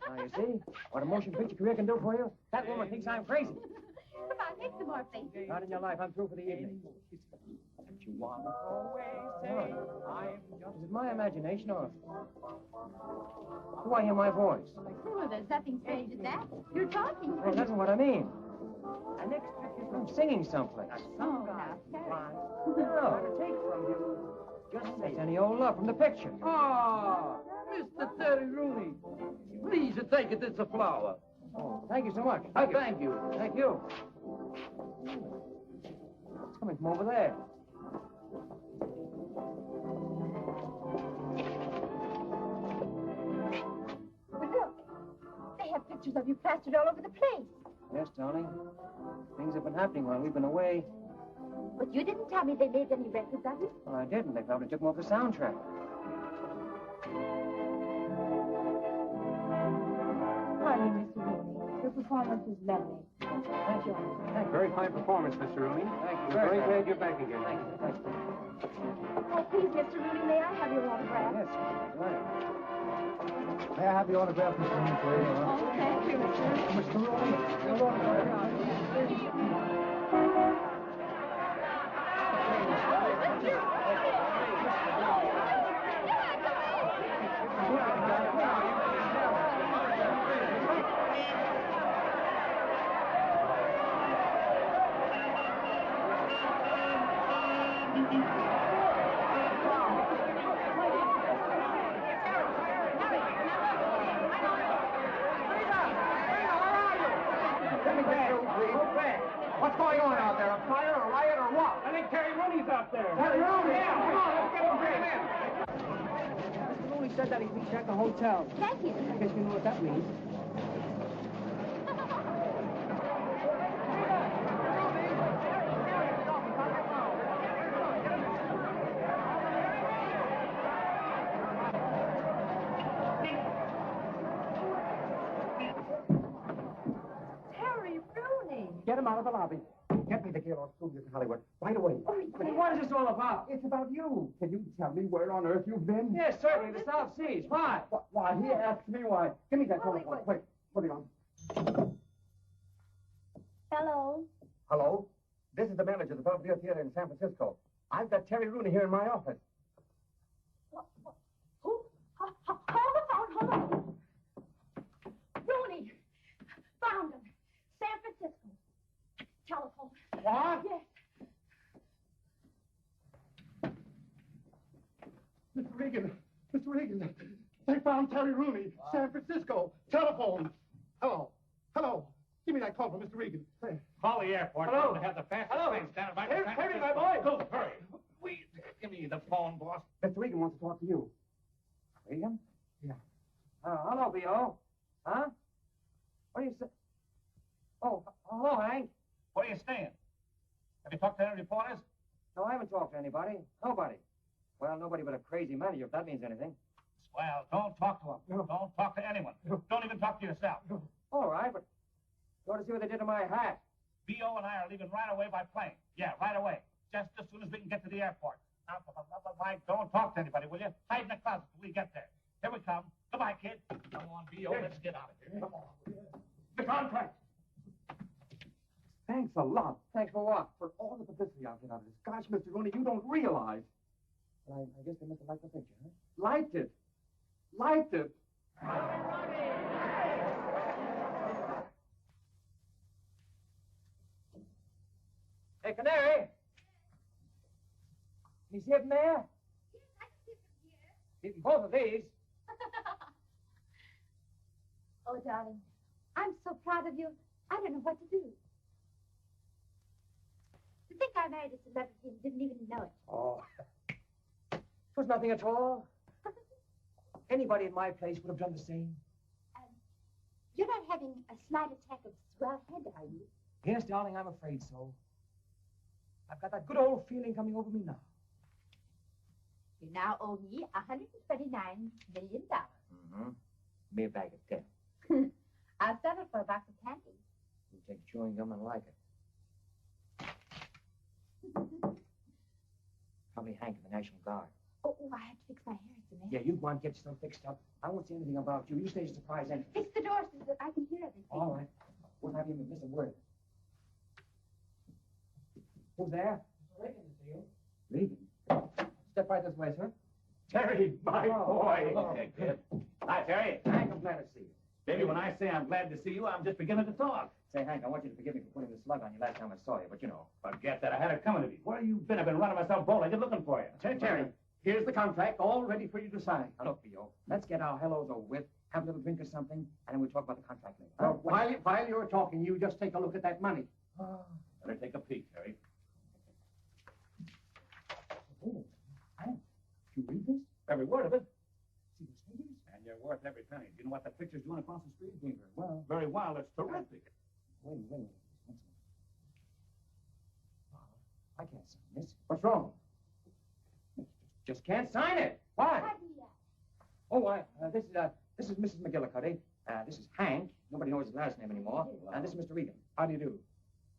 Now, you see what a motion picture career can do for you? That woman thinks I'm crazy. Come on, take some more faces. Not in your life. I'm through for the evening. Don't you want to always say I'm just... Is it my imagination or... Do I hear my voice? Well, there's nothing strange in that. You're talking. Well, that's what I mean. And next trick is I'm singing someplace. Oh, now, No, to take from you. Just say any old love from the picture. Ah, Mr. Terry Rooney. Please take it as a flower. Oh, thank you so much. Thank you. Thank you. It's coming from over there. But look, they have pictures of you plastered all over the place. Yes, darling. Things have been happening while we've been away. But you didn't tell me they made any records of you. Well, I didn't. They probably took them off the soundtrack. Honey, Mr. Rooney, your performance was lovely. Thank you. Thank you. Very fine performance, Mr. Rooney. Thank you. We're very glad you're back again. Thank you. Thank you. Oh, please, Mr. Rooney, may I have your autograph? Yes, right. May I have the autograph, Mr. Rooney, please? Oh, thank you, Mr. Rooney, your autograph. What's going on out there? A fire, a riot, or what? I think Terry Rooney's out there. Terry Rooney? Yeah, come on, let's get him in. Mr. Rooney said that he'd meet you at the hotel. Thank you. I guess you know what that means. Terry Rooney. Get him out of the lobby. Get me the Gaylord Studios in Hollywood right away. What is this all about? It's about you. Can you tell me where on earth you've been? Yes, certainly, the South Seas. Why? Why, he asked me why. Give me that telephone. Quick, put it on. Hello. Hello? This is the manager of the Belvedere Theater in San Francisco. I've got Terry Rooney here in my office. Who? Hold on. Rooney. Found him. San Francisco. Telephone. What? Yes. Mr. Regan, they found Terry Rooney, San Francisco. Telephone. Hello. Give me that call from Mr. Regan. Call the airport. Hello. To have the fastest Hello. plane standing by Here, the San Terry, my Francisco. boy. Go, hurry. Give me the phone, boss. Mr. Regan wants to talk to you. Regan? Yeah. Hello, B.O. Huh? What do you say? Oh, talked to any reporters? No, I haven't talked to anybody. Nobody. Well, nobody but a crazy manager, if that means anything. Well, don't talk to him. No. Don't talk to anyone. No. Don't even talk to yourself. No. All right, but you ought to see what they did to my hat. B.O. and I are leaving right away by plane. Yeah, right away. Just as soon as we can get to the airport. Now, for the love of Mike, don't talk to anybody, will you? Hide in the closet till we get there. Here we come. Goodbye, kid. Come on, B.O., let's get out of here. Come on. The contract. Thanks a lot. Thanks for what? For all the publicity I'll get out of this. Gosh, Mr. Rooney, you don't realize. Well, I guess they must have liked the picture, huh? Liked it. Liked it. Hey, Canary. Can you see it in there? Yes, I can see it from here. Even both of these. Oh, darling, I'm so proud of you. I don't know what to do. To think I married a celebrity and didn't even know it. Oh. It was nothing at all. Anybody in my place would have done the same. You're not having a slight attack of swell head, are you? Yes, darling, I'm afraid so. I've got that good old feeling coming over me now. You now owe me $129 million. Mm-hmm. Me a bag of 10. I'll settle for a box of candy. You take chewing gum and like it. Probably Hank of the National Guard. Oh, I have to fix my hair. It's a mess. Yeah, you go on, get yourself fixed up. I won't say anything about you. You stay as a surprise entrance. Fix the door so that I can hear everything. All right. Won't have you miss a word. Who's there? Reagan to see you. Regan. Step right this way, sir. Terry, my boy. Okay, good. Hi, Terry. Hank, I'm glad to see you. Baby, when I say I'm glad to see you, I'm just beginning to talk. Say, Hank, I want you to forgive me for putting the slug on you last time I saw you, but you know. Forget that. I had it coming to me. Where you been? I've been running myself bowling, looking for you. Terry, here's the contract, all ready for you to sign. Now, look, Theo, let's get our hellos over with, have a little drink or something, and then we'll talk about the contract later. While you're talking, you just take a look at that money. Better take a peek, Terry. Oh, Hank, did you read this? Every word of it. See those figures? And you're worth every penny. Do you know what the picture's doing across the street? Doing very well. Very well. It's terrific. Wait. Once more. I can't sign this. What's wrong? Just can't sign it. Why? Oh, this is Mrs. McGillicuddy. This is Hank. Nobody knows his last name anymore. And this is Mr. Regan. How do you do?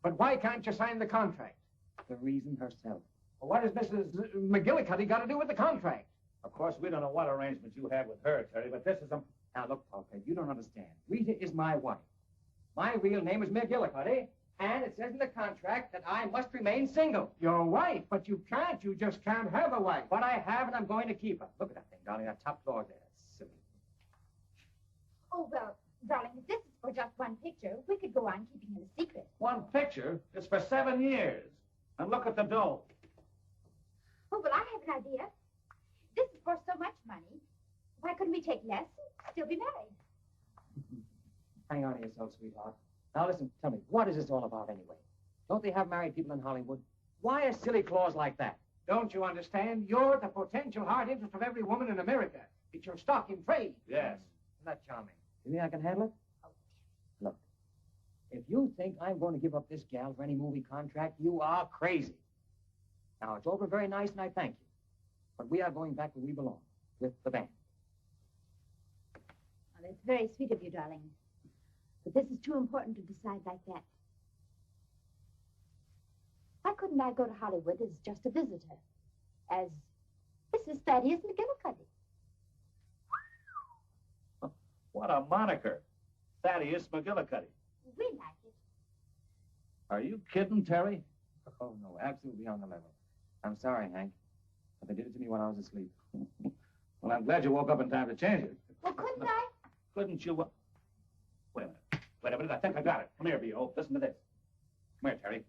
But why can't you sign the contract? The reason herself. Well, what has Mrs. McGillicuddy got to do with the contract? Of course, we don't know what arrangement you have with her, Terry, but this is a... Now, look, Polka, you don't understand. Rita is my wife. My real name is McGillicuddy, and it says in the contract that I must remain single. Your wife, but you can't. You just can't have a wife. But I have, and I'm going to keep her. Look at that thing, darling, that top floor there. That's silly. Oh, well, darling, if this is for just one picture, we could go on keeping it a secret. One picture? It's for 7 years. And look at the dough. Oh, well, I have an idea. This is for so much money. Why couldn't we take less and still be married? Hang on to yourself, sweetheart. Now, listen, tell me, what is this all about anyway? Don't they have married people in Hollywood? Why a silly clause like that? Don't you understand? You're the potential heart interest of every woman in America. It's your stock in trade. Yes. Isn't that charming? You think I can handle it? Look, if you think I'm going to give up this gal for any movie contract, you are crazy. Now, it's all been very nice, and I thank you. But we are going back where we belong, with the band. Well, that's very sweet of you, darling. But this is too important to decide like that. Why couldn't I go to Hollywood as just a visitor? As Mrs. Thaddeus McGillicuddy? What a moniker. Thaddeus McGillicuddy. We like it. Are you kidding, Terry? Oh, no, absolutely on the level. I'm sorry, Hank, but they did it to me while I was asleep. Well, I'm glad you woke up in time to change it. Well, couldn't I? Couldn't you? Wait a minute. I think I got it. Come here, B.O. Listen to this. Come here, Terry.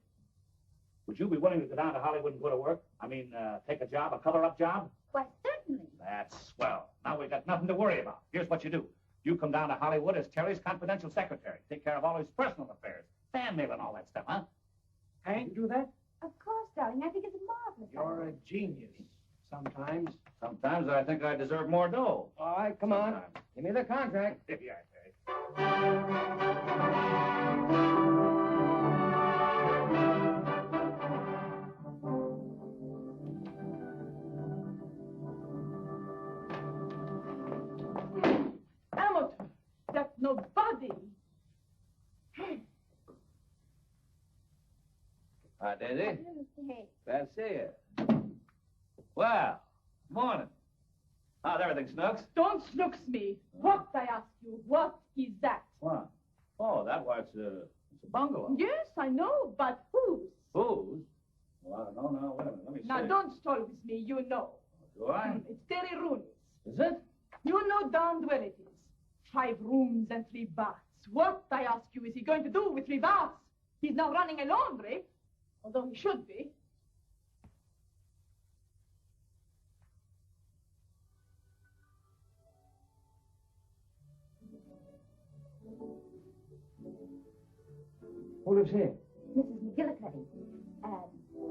Would you be willing to go down to Hollywood and go to work? I mean, take a job, a cover-up job? Why, certainly. That's swell. Now we've got nothing to worry about. Here's what you do. You come down to Hollywood as Terry's confidential secretary. Take care of all his personal affairs. Fan mail and all that stuff, huh? Hank, you do that? Of course, darling. I think it's a marvelous You're a genius. Sometimes. Sometimes I think I deserve more dough. All right, come on. Give me the contract. Here you are, Terry. Hi, Daisy. Hey. Glad to see you. Well, morning. How's everything, Snooks? Don't snooks me. What, I ask you, what is that? What? Oh, that was it's a bungalow. Yes, I know, but whose? Whose? Well, I don't know now. Wait a minute, let me see. Now, don't stall with me, you know. Do I? It's Terry Rooney's. Is it? You know darned well it is. 5 rooms and 3 baths. What, I ask you, is he going to do with 3 baths? He's now running a laundry, although he should be. Who lives here? Mrs. McGillicuddy.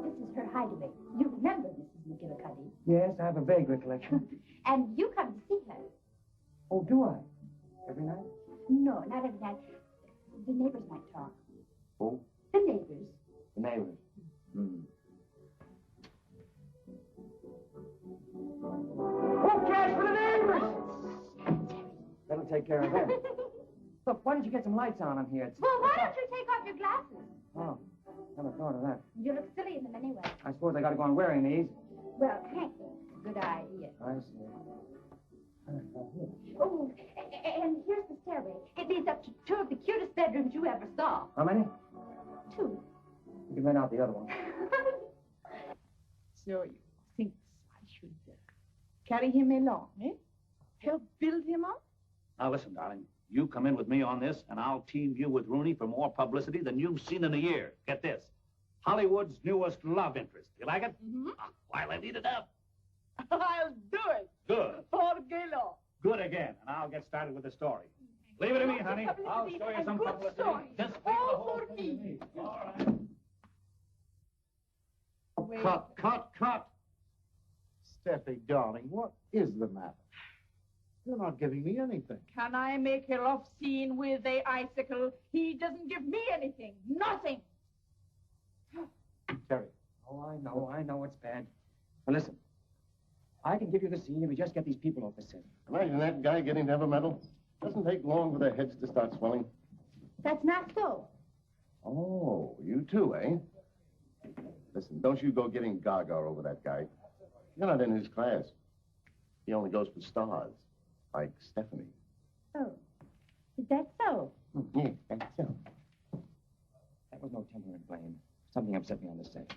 This is her hideaway. You remember Mrs. McGillicuddy. Yes, I have a vague recollection. And you come to see her. Oh, do I? Every night? No, not every night. The neighbors might talk. Who? The neighbors. The neighbors. Hmm. Oh, cash for the neighbors! That'll take care of them. Look, why don't you get some lights on in here? Well, why don't you take off your glasses? Oh, never thought of that. You look silly in them anyway. I suppose I gotta go on wearing these. Well, Hank, good idea. I see. Oh, and here's the stairway. It leads up to 2 of the cutest bedrooms you ever saw. How many? 2. You can rent out the other one. So you think I should carry him along, eh? Help build him up? Now, listen, darling. You come in with me on this, and I'll team you with Rooney for more publicity than you've seen in a year. Get this. Hollywood's newest love interest. You like it? Mm-hmm. While I need it up. I'll do it. Good. Orgelo. Good again, and I'll get started with the story. Leave it to me, honey. I'll show you some publicity. Just leave the whole for thing to me. All right. Wait. Cut. Steffi, darling, what is the matter? You're not giving me anything. Can I make a love scene with a icicle? He doesn't give me anything. Nothing. Terry. Oh, I know it's bad. But listen, I can give you the scene if we just get these people off the set. Imagine that guy getting to have a medal. Doesn't take long for their heads to start swelling. That's not so. Oh, you too, eh? Listen, don't you go getting gaga over that guy. You're not in his class. He only goes for stars, like Stephanie. Oh, is that so? Yeah, that's so. That was no temporary blame. Something upset me on the set.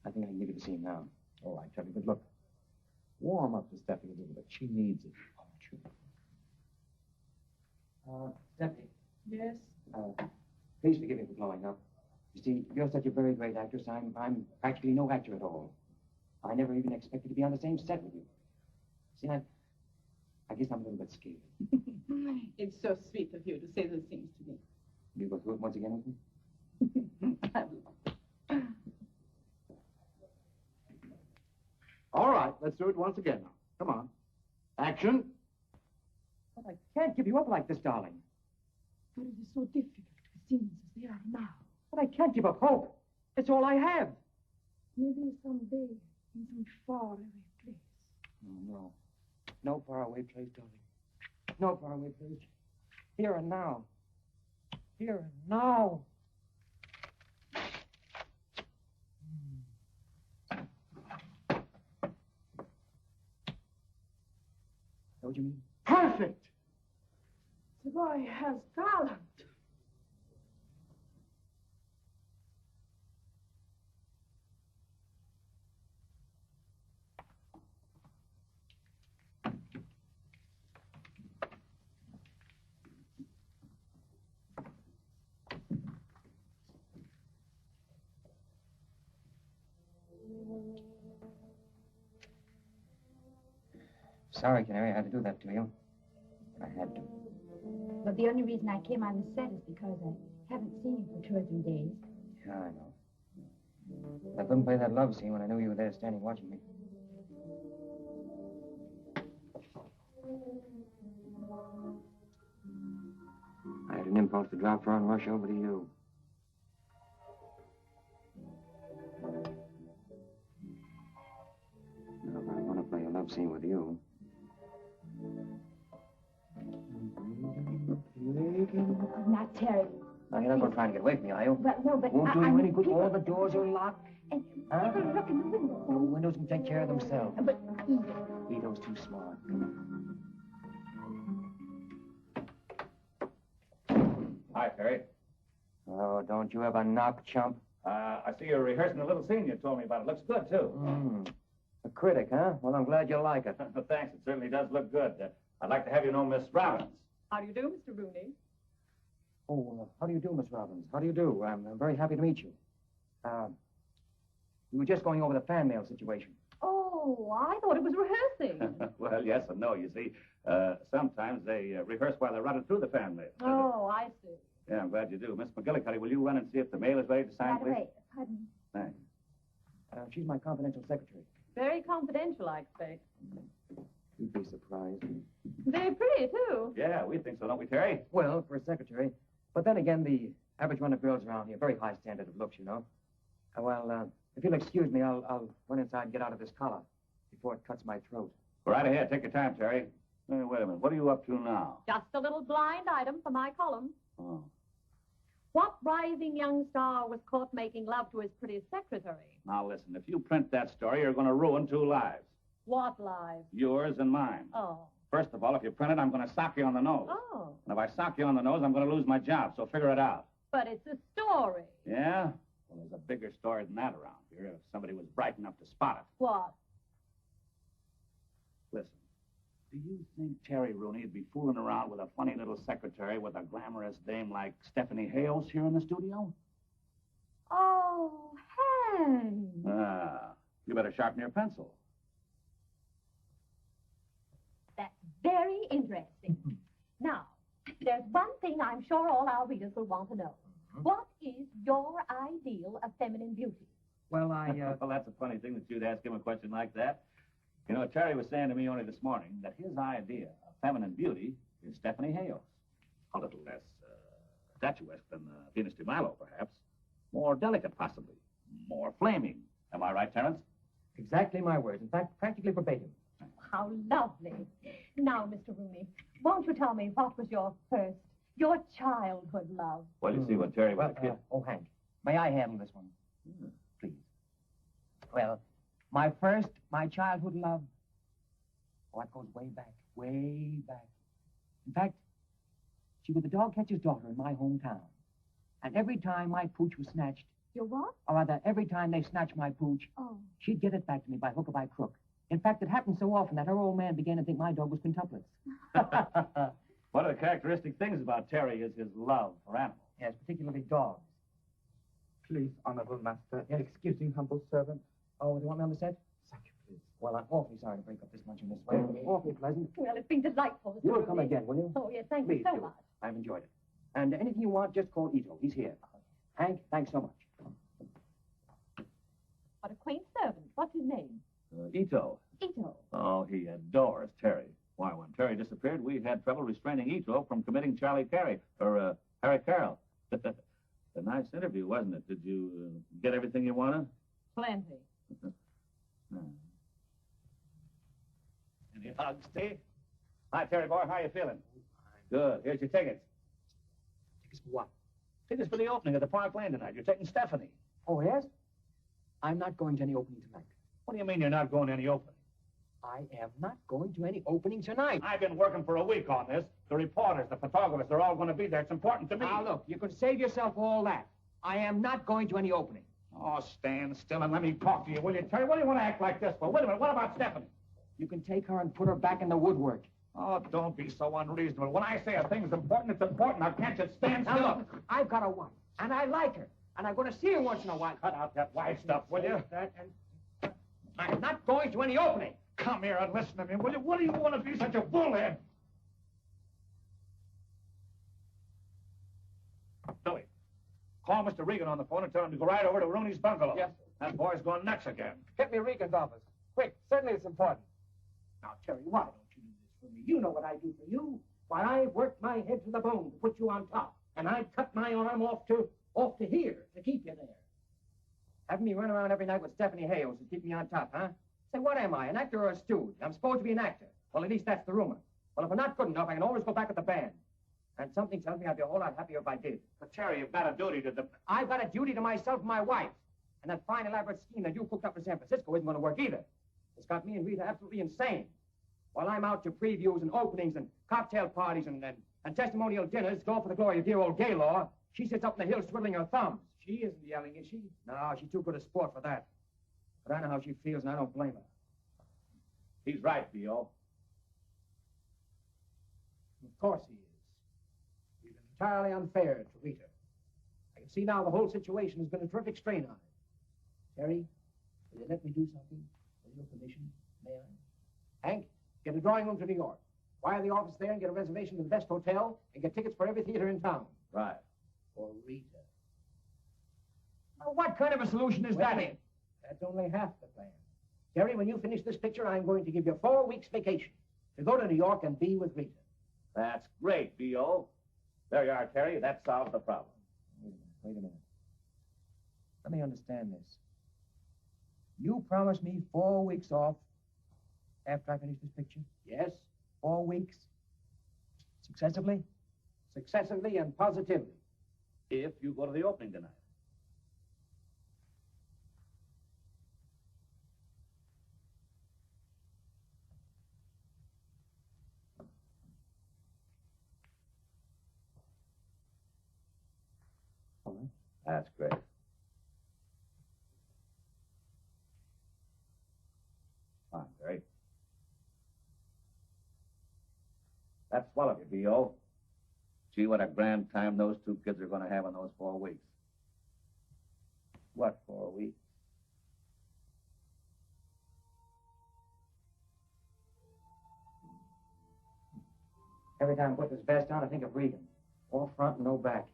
I think I can give you the scene now. All right, Terry, but look, warm up to Stephanie a little bit. She needs it. Stephanie. Yes? Please forgive me for blowing up. You see, you're such a very great actress. I'm practically no actor at all. I never even expected to be on the same set with you. See, I guess I'm a little bit scared. It's so sweet of you to say those things to me. You go through it once again with me? All right, let's do it once again now. Come on. Action. But I can't give you up like this, darling. But it is so difficult with things as they are now. But I can't give up hope. It's all I have. Maybe someday in some faraway place. No. No faraway place, darling. No faraway place. Here and now. Here and now. What do you mean? Perfect! The boy has talent. Sorry, Canary, I had to do that to you. I had to. But the only reason I came on the set is because I haven't seen you for 2 or 3 days. Yeah, I know. I couldn't play that love scene when I knew you were there standing watching me. I had an impulse to drop her and rush over to you. Now, if I want to play a love scene with you... Not Terry. Now, you're not going to try to get away from me, are you? Well, no, but Won't do I you any mean, good. people- All the doors are locked. And Huh? people look in the window. Oh, the windows can take care of themselves. But Ito's too smart. Hi, Terry. Oh, don't you ever knock, chump. I see you're rehearsing a little scene you told me about. It looks good, too. A critic, huh? Well, I'm glad you like it. Thanks. It certainly does look good. I'd like to have you know Miss Robbins. how do you do, Mr. Rooney? Oh, how do you do, Miss Robbins? How do you do? I'm very happy to meet you. We were just going over the fan mail situation. Oh, I thought it was rehearsing. Well, yes and no. You see, sometimes they rehearse while they're running through the fan mail. Oh, I see. Yeah, I'm glad you do. Miss McGillicuddy, will you run and see if the mail is ready to sign, By the please? way, pardon me. Thanks. She's my confidential secretary. Very confidential, I expect. You'd be surprised. Very pretty, too. Yeah, we think so, don't we, Terry? Well, for a secretary. But then again, the average run of girls around here, very high standard of looks, you know. If you'll excuse me, I'll run inside and get out of this collar before it cuts my throat. Go right ahead. Take your time, Terry. Hey, wait a minute. What are you up to now? Just a little blind item for my column. Oh. What rising young star was caught making love to his pretty secretary? Now, listen. If you print that story, you're going to ruin 2 lives. What lives? Yours and mine. Oh. First of all, if you print it, I'm going to sock you on the nose. Oh. And if I sock you on the nose, I'm going to lose my job. So figure it out. But it's a story. Yeah? Well, there's a bigger story than that around here if somebody was bright enough to spot it. What? Listen, do you think Terry Rooney would be fooling around with a funny little secretary with a glamorous dame like Stephanie Hales here in the studio? Oh, hey. You better sharpen your pencil. That's very interesting. Now, there's one thing I'm sure all our readers will want to know. What is your ideal of feminine beauty? Well, Well, that's a funny thing that you'd ask him a question like that. You know, Terry was saying to me only this morning that his idea of feminine beauty is Stephanie Hales. A little less statuesque than Venus de Milo, perhaps. More delicate, possibly. More flaming. Am I right, Terence? Exactly my words. In fact, practically verbatim. How lovely. Now, Mr. Rooney, won't you tell me what was your childhood love? Well, you see, when Terry was a kid... Oh, Hank, may I handle this one? Please. Well, my childhood love, oh, it goes way back, way back. In fact, she was the dog catcher's daughter in my hometown. And every time my pooch was snatched... Your what? Or rather, every time they snatched my pooch, she'd get it back to me by hook or by crook. In fact, it happened so often that her old man began to think my dog was quintuplets. One of the characteristic things about Terry is his love for animals. Yes, particularly dogs. Please, honorable master, excusing humble servant. Oh, do you want me on the set? Thank you, please. Well, I'm awfully sorry to break up this luncheon this way. Awfully pleasant. Well, it's been delightful, Mr. You will Rooney. come again, will you? Oh, yes, thank Please you so do. much. I've enjoyed it. And anything you want, just call Ito. He's here. Hank, thanks so much. What a quaint servant. What's his name? Ito. Ito. Oh, he adores Terry. Why, when Terry disappeared, we had trouble restraining Ito from committing Harry Carroll. A nice interview, wasn't it? Did you get everything you wanted? Plenty. Any hugs, Steve? Hi, Terry boy. How you feeling? Good. Here's your tickets. Tickets for what? Tickets for the opening of the Park Lane tonight. You're taking Stephanie. Oh, yes? I'm not going to any opening tonight. What do you mean you're not going to any opening? I am not going to any opening tonight. I've been working for a week on this. The reporters, the photographers, they're all going to be there. It's important to me. Now, look, you can save yourself all that. I am not going to any opening. Oh, stand still and let me talk to you, will you, Terry? What do you want to act like this for? Wait a minute. What about Stephanie? You can take her and put her back in the woodwork. Oh, don't be so unreasonable. When I say a thing's important, it's important. Now, can't you stand still? Now, look, I've got a wife, and I like her, and I'm going to see her once in a while. Cut out that wife stuff, will you? I'm not going to any opening. Come here and listen to me, will you? What do you want to be such a bullhead? Billy, call Mr. Regan on the phone and tell him to go right over to Rooney's bungalow. Yes, sir. That boy's going nuts again. Get me Regan's office. Quick, certainly it's important. Now, Terry, why don't you do this for me? You know what I do for you. Why, I worked my head to the bone to put you on top, and I'd cut my arm off to here to keep you there. Having me run around every night with Stephanie Hales to keep me on top, huh? Say, what am I, an actor or a stooge? I'm supposed to be an actor. Well, at least that's the rumor. Well, if I'm not good enough, I can always go back with the band. And something tells me I'd be a whole lot happier if I did. But, Terry, you've got a duty to the... I've got a duty to myself and my wife. And that fine, elaborate scheme that you cooked up for San Francisco isn't going to work either. It's got me and Rita absolutely insane. While I'm out to previews and openings and cocktail parties and testimonial dinners, go for the glory of dear old Gaylord, she sits up in the hills twiddling her thumbs. She isn't yelling, is she? No, she's too good a sport for that. But I know how she feels, and I don't blame her. He's right, B.O. Of course he is. He's been entirely unfair to Rita. I can see now the whole situation has been a terrific strain on her. Terry, will you let me do something? With your permission, may I? Hank, get a drawing room to New York. Wire the office there and get a reservation to the best hotel and get tickets for every theater in town. Right. For Rita. Now, what kind of a solution is that? That's only half the plan. Terry, when you finish this picture, I'm going to give you 4 weeks vacation to go to New York and be with Rita. That's great, B.O. There you are, Terry. That solves the problem. Wait a minute. Let me understand this. You promised me 4 weeks off after I finish this picture? Yes. 4 weeks? Successively? Successively and positively. If you go to the opening tonight. That's great. Fine, Terry. That's swell of you, B.O. Gee, what a grand time those 2 kids are going to have in those 4 weeks. What 4 weeks? Every time I put this vest on, I think of Regan. All front and no back.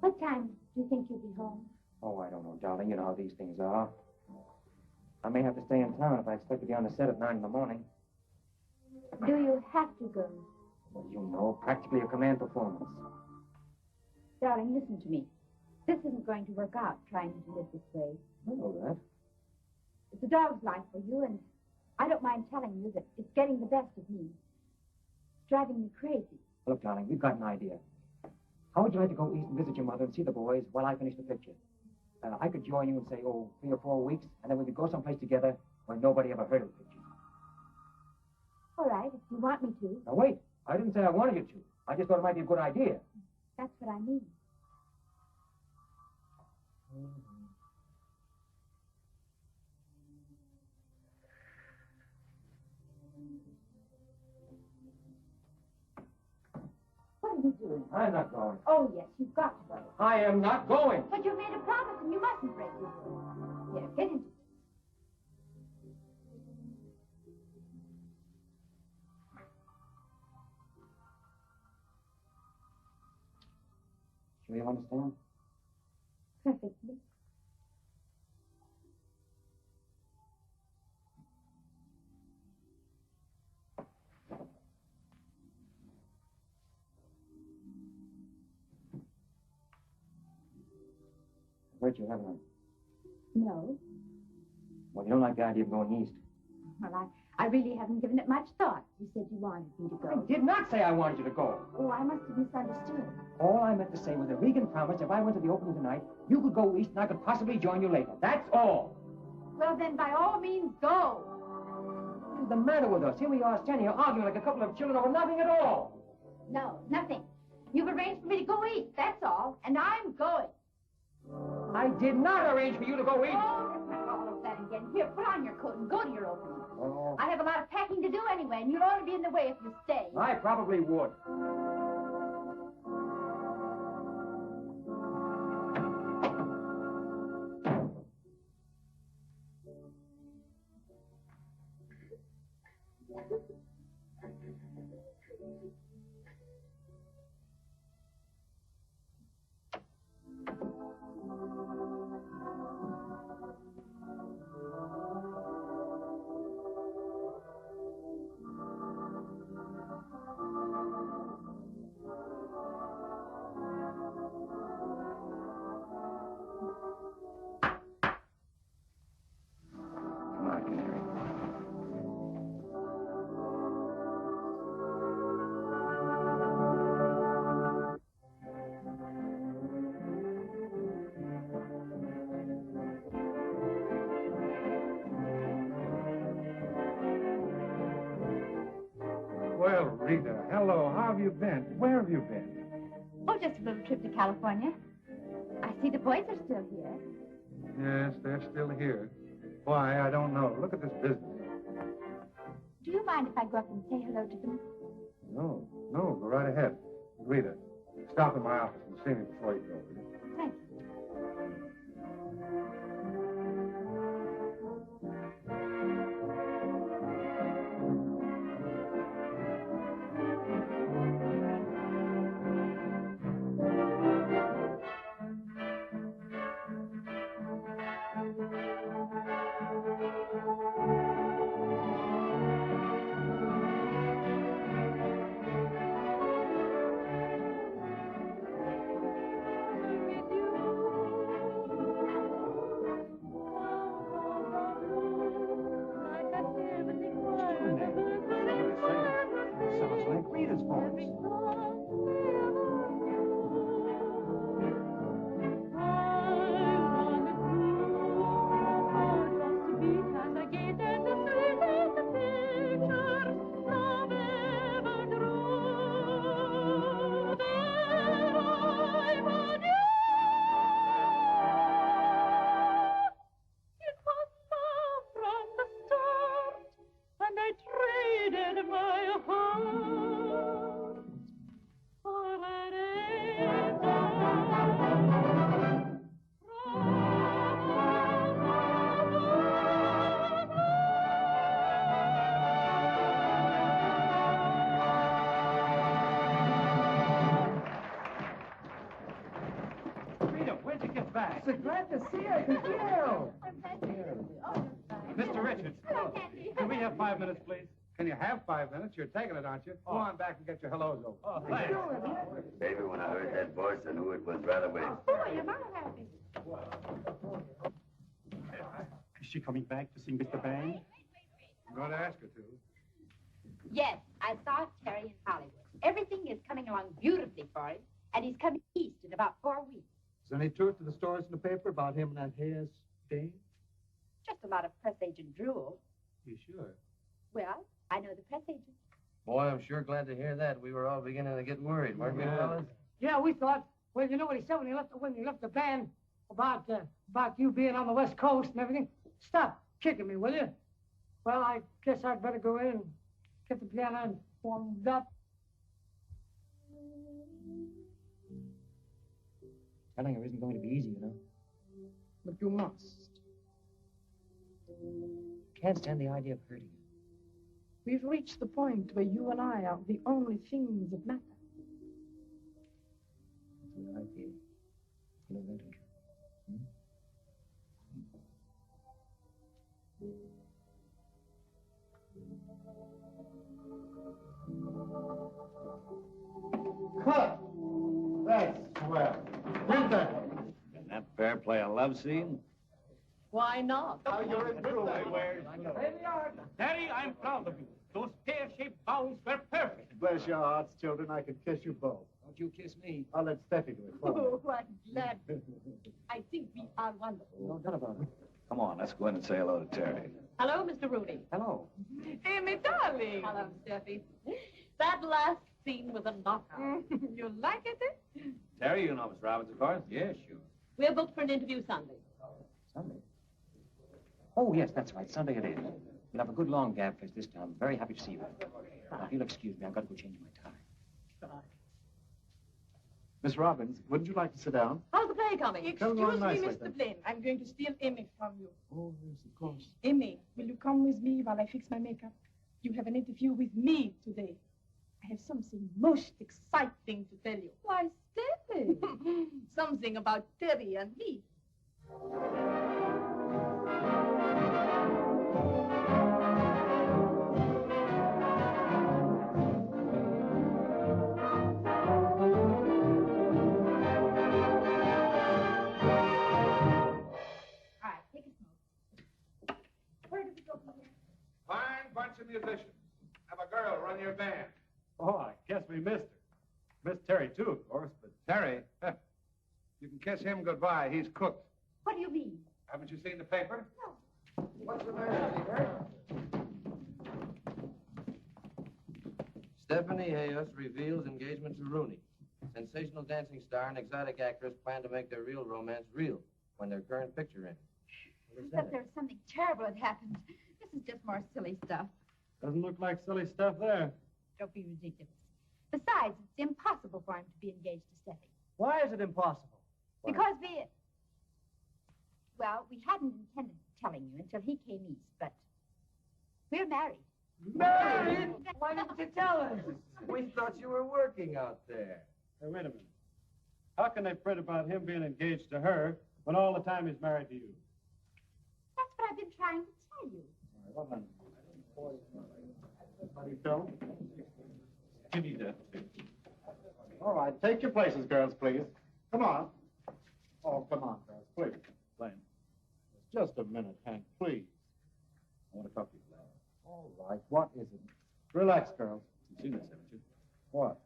What time do you think you'll be home? Oh, I don't know, darling. You know how these things are. I may have to stay in town if I expect to be on the set at 9 in the morning. Do you have to go? Well, you know, practically a command performance. Darling, listen to me. This isn't going to work out, trying to live this way. I know that. It's a dog's life for you, and I don't mind telling you that it's getting the best of me. It's driving me crazy. Look, darling, we've got an idea. How would you like to go east and visit your mother and see the boys while I finish the picture? I could join you in, say, 3 or 4 weeks, and then we could go someplace together where nobody ever heard of the picture. All right, if you want me to. Now, wait. I didn't say I wanted you to. I just thought it might be a good idea. That's what I mean. What are you doing? I'm not going. Oh, yes, you've got to go. I am not going. But you made a promise, and you mustn't break your word. Here, get into it. Sure you understand? Perfectly. Hurt you, haven't I? No. Well, you don't like the idea of going east. Well, I really haven't given it much thought. You said you wanted me to go. I did not say I wanted you to go. Oh, I must have misunderstood. All I meant to say was that Regan promised if I went to the opening tonight, you could go east and I could possibly join you later. That's all. Well, then, by all means, go. What's the matter with us? Here we are standing here arguing like a couple of children over nothing at all. No, nothing. You've arranged for me to go east, that's all. And I'm going. I did not arrange for you to go east. Oh, let's not all of that again. Here, put on your coat and go to your opening. Oh. I have a lot of packing to do anyway, and you'll only be in the way if you stay. I probably would. Hello, how have you been? Where have you been? Oh, just a little trip to California. I see the boys are still here. Yes, they're still here. Why, I don't know. Look at this business. Do you mind if I go up and say hello to them? No, go right ahead. Rita, stop in my office and see me before you go, will you? Thank you. Sounds like Rita's voice. So glad to see you. Mr. Richards, can we have 5 minutes, please? Can you have 5 minutes? You're taking it, aren't you? Go on back and get your hellos over. Oh, thanks. Baby, when I heard that voice, I knew it was right away. Boy, am I happy. Is she coming back to sing Mr. Bang? I'm going to ask her to. Yes, I saw Terry in Hollywood. Everything is coming along beautifully for him, and he's coming east in about 4 weeks. Is there any truth to the stories in the paper about him and that Hayes thing? Just a lot of press agent drool. You sure? Well, I know the press agent. Boy, I'm sure glad to hear that. We were all beginning to get worried, weren't we, fellas? Yeah, we thought. Well, you know what he said when he left the band about you being on the West Coast and everything? Stop kicking me, will you? Well, I guess I'd better go in and get the piano and warmed up. Telling her isn't going to be easy, you know. But you must. Can't stand the idea of hurting her. We've reached the point where you and I are the only things that matter. That's what I feel. You know that, don't you? Cut! That's swell. Print that. Can that pair play a love scene? Why not? Now you're in blue. Terry, I'm proud of you. Those pear-shaped bows were perfect. Bless your hearts, children. I could kiss you both. Don't you kiss me. I'll let Steffi do it. Oh, I'm glad. I think we are wonderful. No doubt about it. Come on, let's go in and say hello to Terry. Hello, Mr. Rooney. Hello. Amy, darling. Hello, Steffi. That last scene was a knockout. You like it, eh? Terry, you know Miss Robbins, of course? Yeah, sure. We're booked for an interview Sunday. Sunday? Oh, yes, that's right. Sunday it is. We'll have a good long gab fest this time. I'm very happy to see you. Now, if you'll excuse me, I've got to go change my tie. Miss Robbins, wouldn't you like to sit down? How's the play coming? Coming along Excuse me, nicely, Mr. then. Blaine. I'm going to steal Amy from you. Oh, yes, of course. Amy, will you come with me while I fix my makeup? You have an interview with me today. I have something most exciting to tell you. Why, Steffi? Something about Terry and me. Fine bunch of musicians. Have a girl run your band. Oh, I guess we missed her. Missed Terry, too, of course, but... Terry, you can kiss him goodbye. He's cooked. What do you mean? Haven't you seen the paper? No. What's the matter, Stephanie Hayos reveals engagement to Rooney. Sensational dancing star and exotic actress plan to make their real romance real when their current picture ends. Except there's something terrible had happened. This is just more silly stuff. Doesn't look like silly stuff there. Don't be ridiculous. Besides, it's impossible for him to be engaged to Steffi. Why is it impossible? Because we hadn't intended telling you until he came east, but we're married. Married? Why didn't you tell us? We thought you were working out there. Hey, wait a minute. How can they fret about him being engaged to her when all the time he's married to you? That's what I've been trying to tell you. Phil? Give me that. All right, take your places, girls, please. Come on. Oh, come on, girls, please. Blaine, Just a minute, Hank, please. I want to talk to you. All right, what is it? Relax, girls. You've seen this, haven't you? What?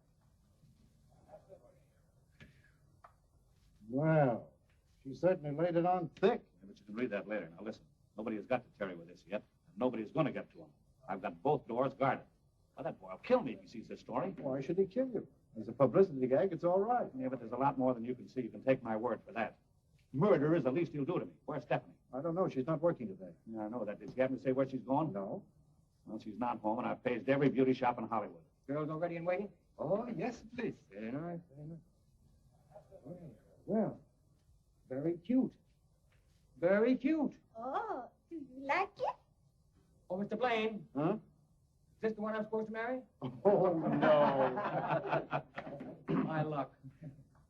Well, she certainly laid it on thick. Yeah, but you can read that later. Now listen, nobody has got to Terry with this yet, and nobody is going to get to him. I've got both doors guarded. Now, that boy will kill me if he sees this story. Why should he kill you? As a publicity gag, it's all right. Yeah, but there's a lot more than you can see. You can take my word for that. Murder is the least he'll do to me. Where's Stephanie? I don't know. She's not working today. Yeah, I know that. Did she happen to say where she's gone? No. Well, she's not home, and I've paged every beauty shop in Hollywood. Girls all ready and waiting? Oh, yes, please. Very nice, very nice. Well, very cute. Very cute. Oh, do you like it? Oh, Mr. Blaine. Huh? Is this the one I'm supposed to marry? Oh, no. My luck.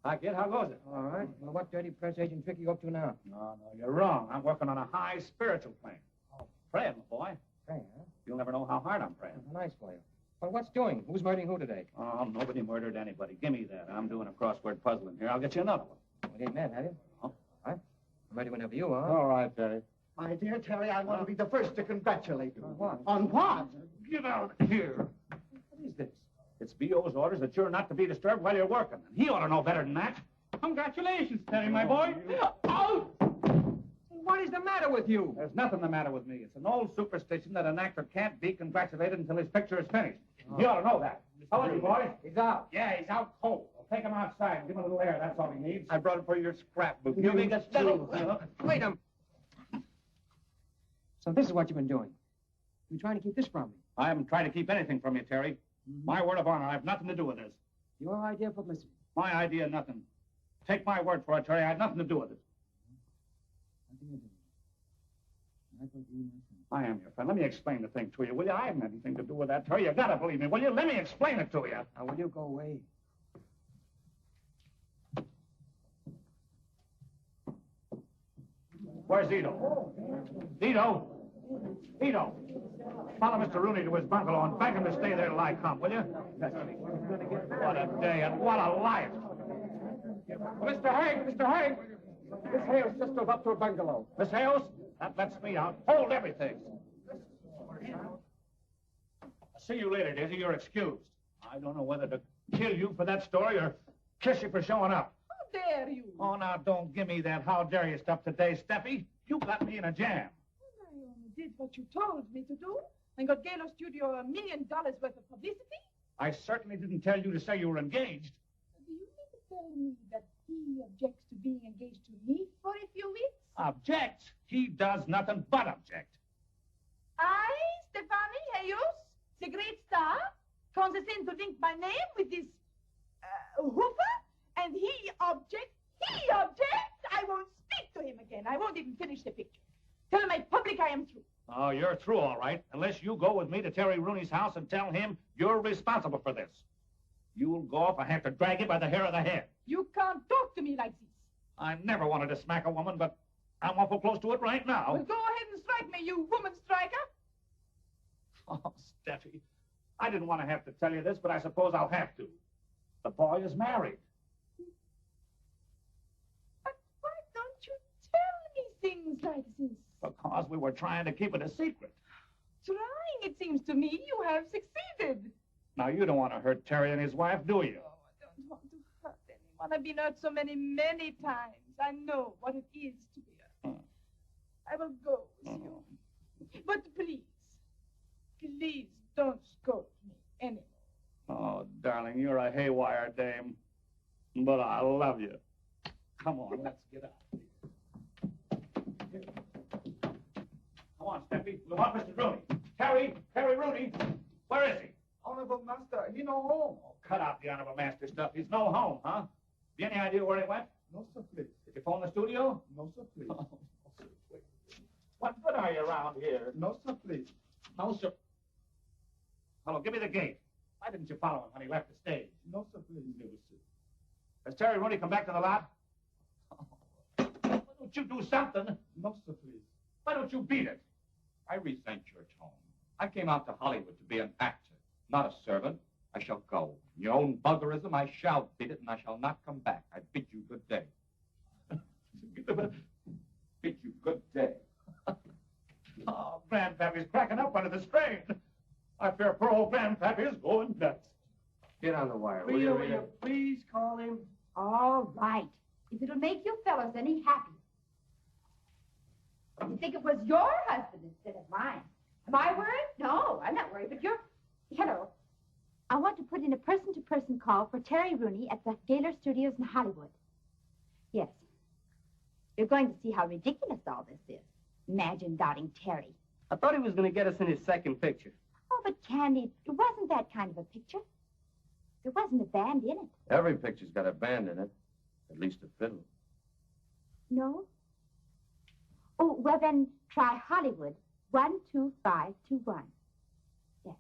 Hi, kid. How goes it? All right. Well, what dirty press agent trick are you up to now? No, you're wrong. I'm working on a high spiritual plane. Oh, praying, my boy. Praying, huh? You'll never know how hard I'm praying. Nice for you. Well, what's doing? Who's murdering who today? Oh, nobody murdered anybody. Give me that. I'm doing a crossword puzzle in here. I'll get you another one. Well, you ain't mad, have you? Oh. Huh? I'm ready whenever you are. All right, Terry. My dear Terry, I want to be the first to congratulate you. On what? On what? Get out of here. What is this? It's B.O.'s orders that you're not to be disturbed while you're working. And he ought to know better than that. Congratulations, Terry, my boy. Oh! What is the matter with you? There's nothing the matter with me. It's an old superstition that an actor can't be congratulated until his picture is finished. You ought to know that. How are you, boy? He's out. Yeah, he's out cold. Well, take him outside and give him a little air. That's all he needs. I brought him for your scrapbook. You make a settle. Wait a minute. So this is what you've been doing. You're trying to keep this from me. I haven't tried to keep anything from you, Terry. My word of honor, I have nothing to do with this. Your idea of publicity. My idea, nothing. Take my word for it, Terry. I had nothing to do with it. I am your friend. Let me explain the thing to you, will you? I haven't anything to do with that, Terry. You gotta believe me, will you? Let me explain it to you. Now, will you go away? Where's Ito? Ito? Ito? Follow Mr. Rooney to his bungalow and beg him to stay there till I come, will you? What a day and what a life. Mr. Hank! Miss Hales just drove up to her bungalow. Miss Hales, that lets me out. Hold everything. I'll see you later, Daisy. You're excused. I don't know whether to kill you for that story or kiss you for showing up. How dare you? Oh, now, don't give me that how dare you stuff today, Steffi. You got me in a jam. I only did what you told me to do and got Galo Studio $1 million worth of publicity. I certainly didn't tell you to say you were engaged. Do you mean to tell me that he objects to being engaged to me for a few weeks? Object? He does nothing but object. I, Stephanie Hayos, the great star, condescend to link my name with this Hoofer, and he objects. I won't speak to him again. I won't even finish the picture. Tell my public I am through. Oh, you're through, all right, unless you go with me to Terry Rooney's house and tell him you're responsible for this. You'll go if I have to drag you by the hair of the head. You can't talk to me like this. I never wanted to smack a woman, but I'm awful close to it right now. Well, go ahead and strike me, you woman striker. Oh, Steffi, I didn't want to have to tell you this, but I suppose I'll have to. The boy is married. But why don't you tell me things like this? Because we were trying to keep it a secret. Trying, it seems to me you have succeeded. Now, you don't want to hurt Terry and his wife, do you? Oh, I don't want to hurt anyone. I've been hurt so many times. I know what it is to be hurt. I will go with you. But please don't scold me anymore. Oh, darling, you're a haywire dame. But I love you. Come on, let's get out. Come on, Steffi. We want Mr. Rooney. Terry Rooney. Where is he? Honorable Master, he no home. Oh, cut out the honorable master stuff. He's no home, huh? Have you any idea where he went? No, sir, please. Did you phone the studio? No, sir, please. What good are you around here? No, sir, please. No, sir. Hello, give me the gate. Why didn't you follow him when he left the stage? No, sir, please. No, sir. Has Terry Rooney come back to the lot? Why don't you do something? No, sir, please. Why don't you beat it? I resent your tone. I came out to Hollywood to be an actor, not a servant. I shall go. In your own buggerism, I shall beat it, and I shall not come back. I bid you good day. Bid you good day. Oh, Grandpappy's cracking up under the strain. I fear poor old Grandpappy is going nuts. Get on the wire, will Will you? you please call him? All right. If it'll make you fellas any happier. You think it was your husband instead of mine. Am I worried? No, I'm not worried, but you're... Hello. I want to put in a person-to-person call for Terry Rooney at the Gaylor Studios in Hollywood. Yes. You're going to see how ridiculous all this is. Imagine doubting Terry. I thought he was going to get us in his second picture. Oh, but Candy, it wasn't that kind of a picture. There wasn't a band in it. Every picture's got a band in it. At least a fiddle. No? Oh, well then, try Hollywood 12521. Yes.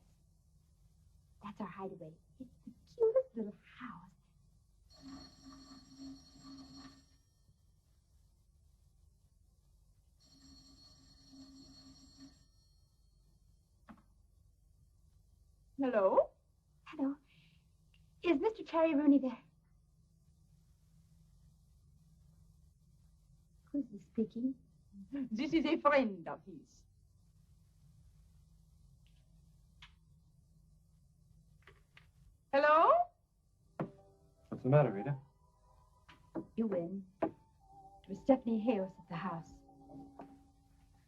That's our hideaway. It's the cutest little house. Hello? Hello. Is Mr. Terry Rooney there? Who's this speaking? This is a friend of his. Hello? What's the matter, Rita? You win. It was Stephanie Hayes at the house.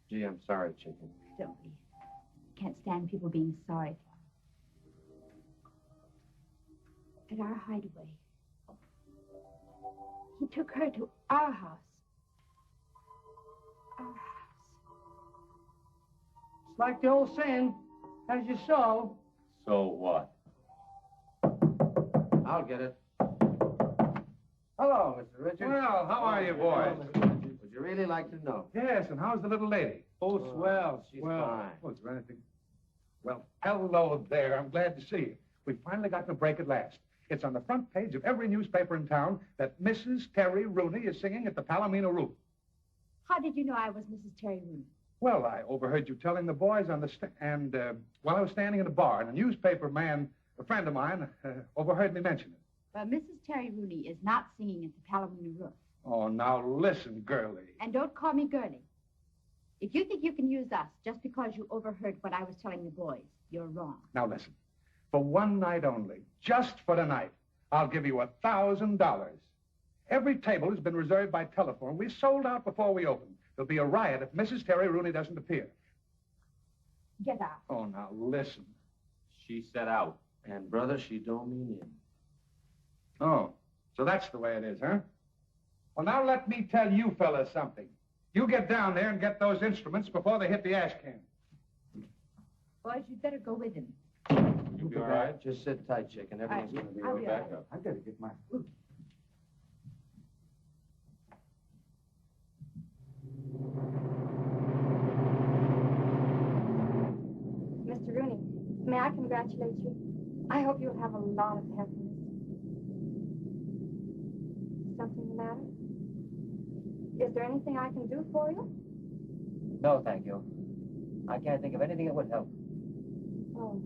Gee, I'm sorry, chicken. Don't be. Can't stand people being sorry for him. At our hideaway. He took her to our house. Our house. It's like the old saying, as you sow. So what? I'll get it. Hello, Mr. Richards. Well, how are you, boys? Would you really like to know? Yes, and how's the little lady? Oh, swell. She's Well, fine. oh, is there anything? Well, hello there. I'm glad to see you. We've finally gotten a break at last. It's on the front page of every newspaper in town that Mrs. Terry Rooney is singing at the Palomino Roof. How did you know I was Mrs. Terry Rooney? Well, I overheard you telling the boys on the while I was standing in the bar, and a newspaper man, a friend of mine, overheard me mention it. Well, Mrs. Terry Rooney is not singing at the Palomino Roof. Oh, now listen, girlie. And don't call me girlie. If you think you can use us just because you overheard what I was telling the boys, you're wrong. Now listen. For one night only, just for tonight, I'll give you $1,000. Every table has been reserved by telephone. We sold out before we opened. There'll be a riot if Mrs. Terry Rooney doesn't appear. Get out. Oh, now listen. She said out. And, brother, she don't mean in. Oh, so that's the way it is, huh? Well, now let me tell you fellas something. You get down there and get those instruments before they hit the ash can. Boys, you'd better go with him. You'll be all right. Just sit tight, chicken. Everything's going to be I'll be right back all right. up. I've got to get my flute. Mr. Rooney, may I congratulate you? I hope you'll have a lot of happiness. Something the matter? Is there anything I can do for you? No, thank you. I can't think of anything that would help. Oh.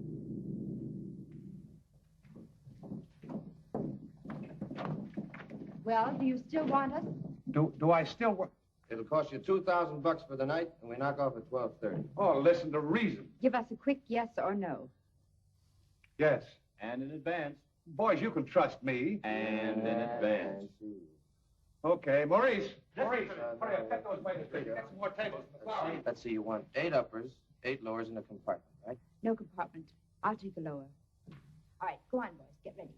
Well, do you still want us? Do I still work? It'll cost you $2,000 for the night, and we knock off at 12:30. Oh, listen to reason. Give us a quick yes or no. Yes. And in advance. Boys, you can trust me. And in advance. Okay, Maurice. Maurice, hurry up. Get those waiters. Get some more tables in the flower. Let's see, you want 8 uppers, 8 lowers in a compartment, right? No compartment. I'll take the lower. All right, go on, boys. Get ready.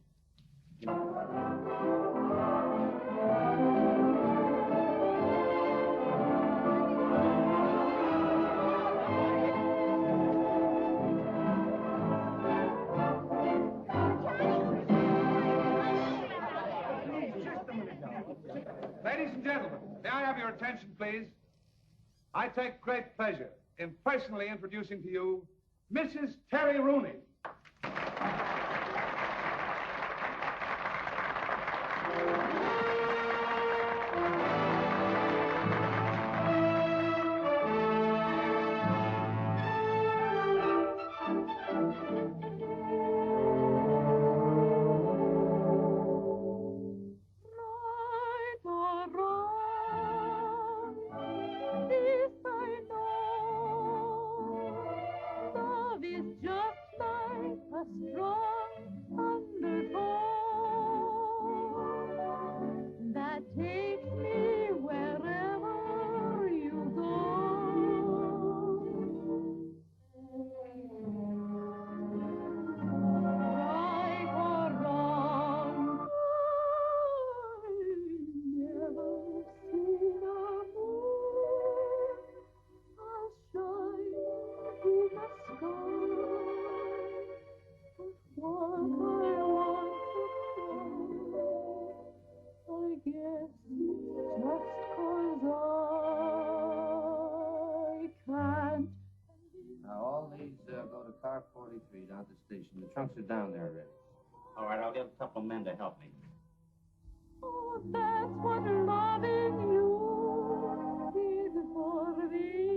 Ladies and gentlemen, may I have your attention, please? I take great pleasure in personally introducing to you Mrs. Terry Rooney. Car 43 down to the station. The trunks are down there already. All right, I'll get a couple of men to help me. Oh, that's what loving you is for me.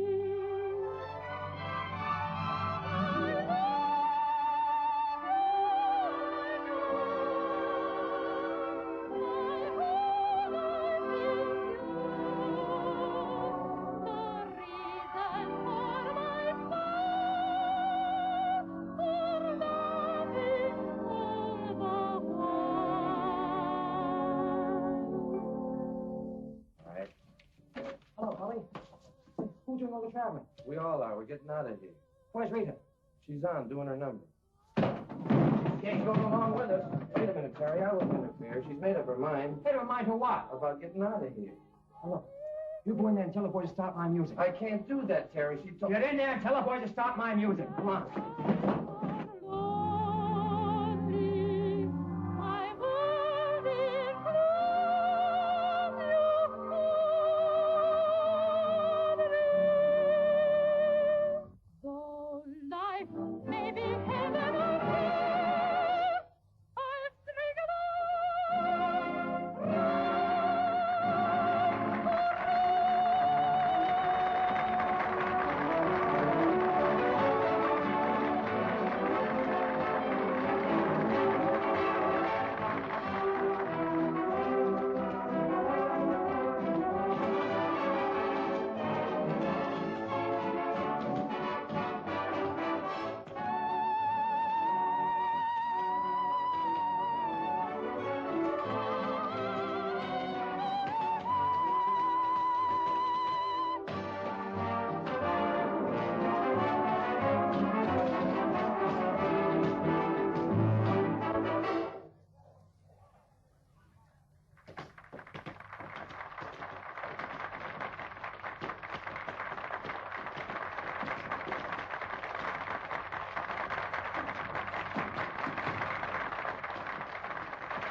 Who's doing all the traveling? We all are. We're getting out of here. Where's Rita? She's on, doing her number. Can't go along with us. Wait a minute, Terry. I won't interfere. She's made up her mind. Made up her mind to what? About getting out of here. Now, look, you go in there and tell the boy to stop my music. I can't do that, Terry. She told... Get in there and tell the boy to stop my music. Come on.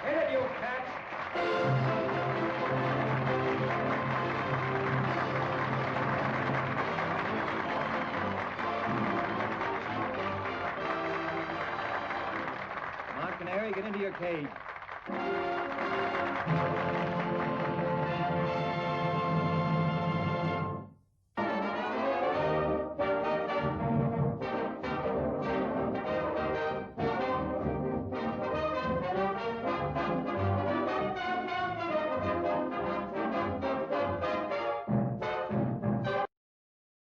Hit it, you cats! Come on, Canary, get into your cage.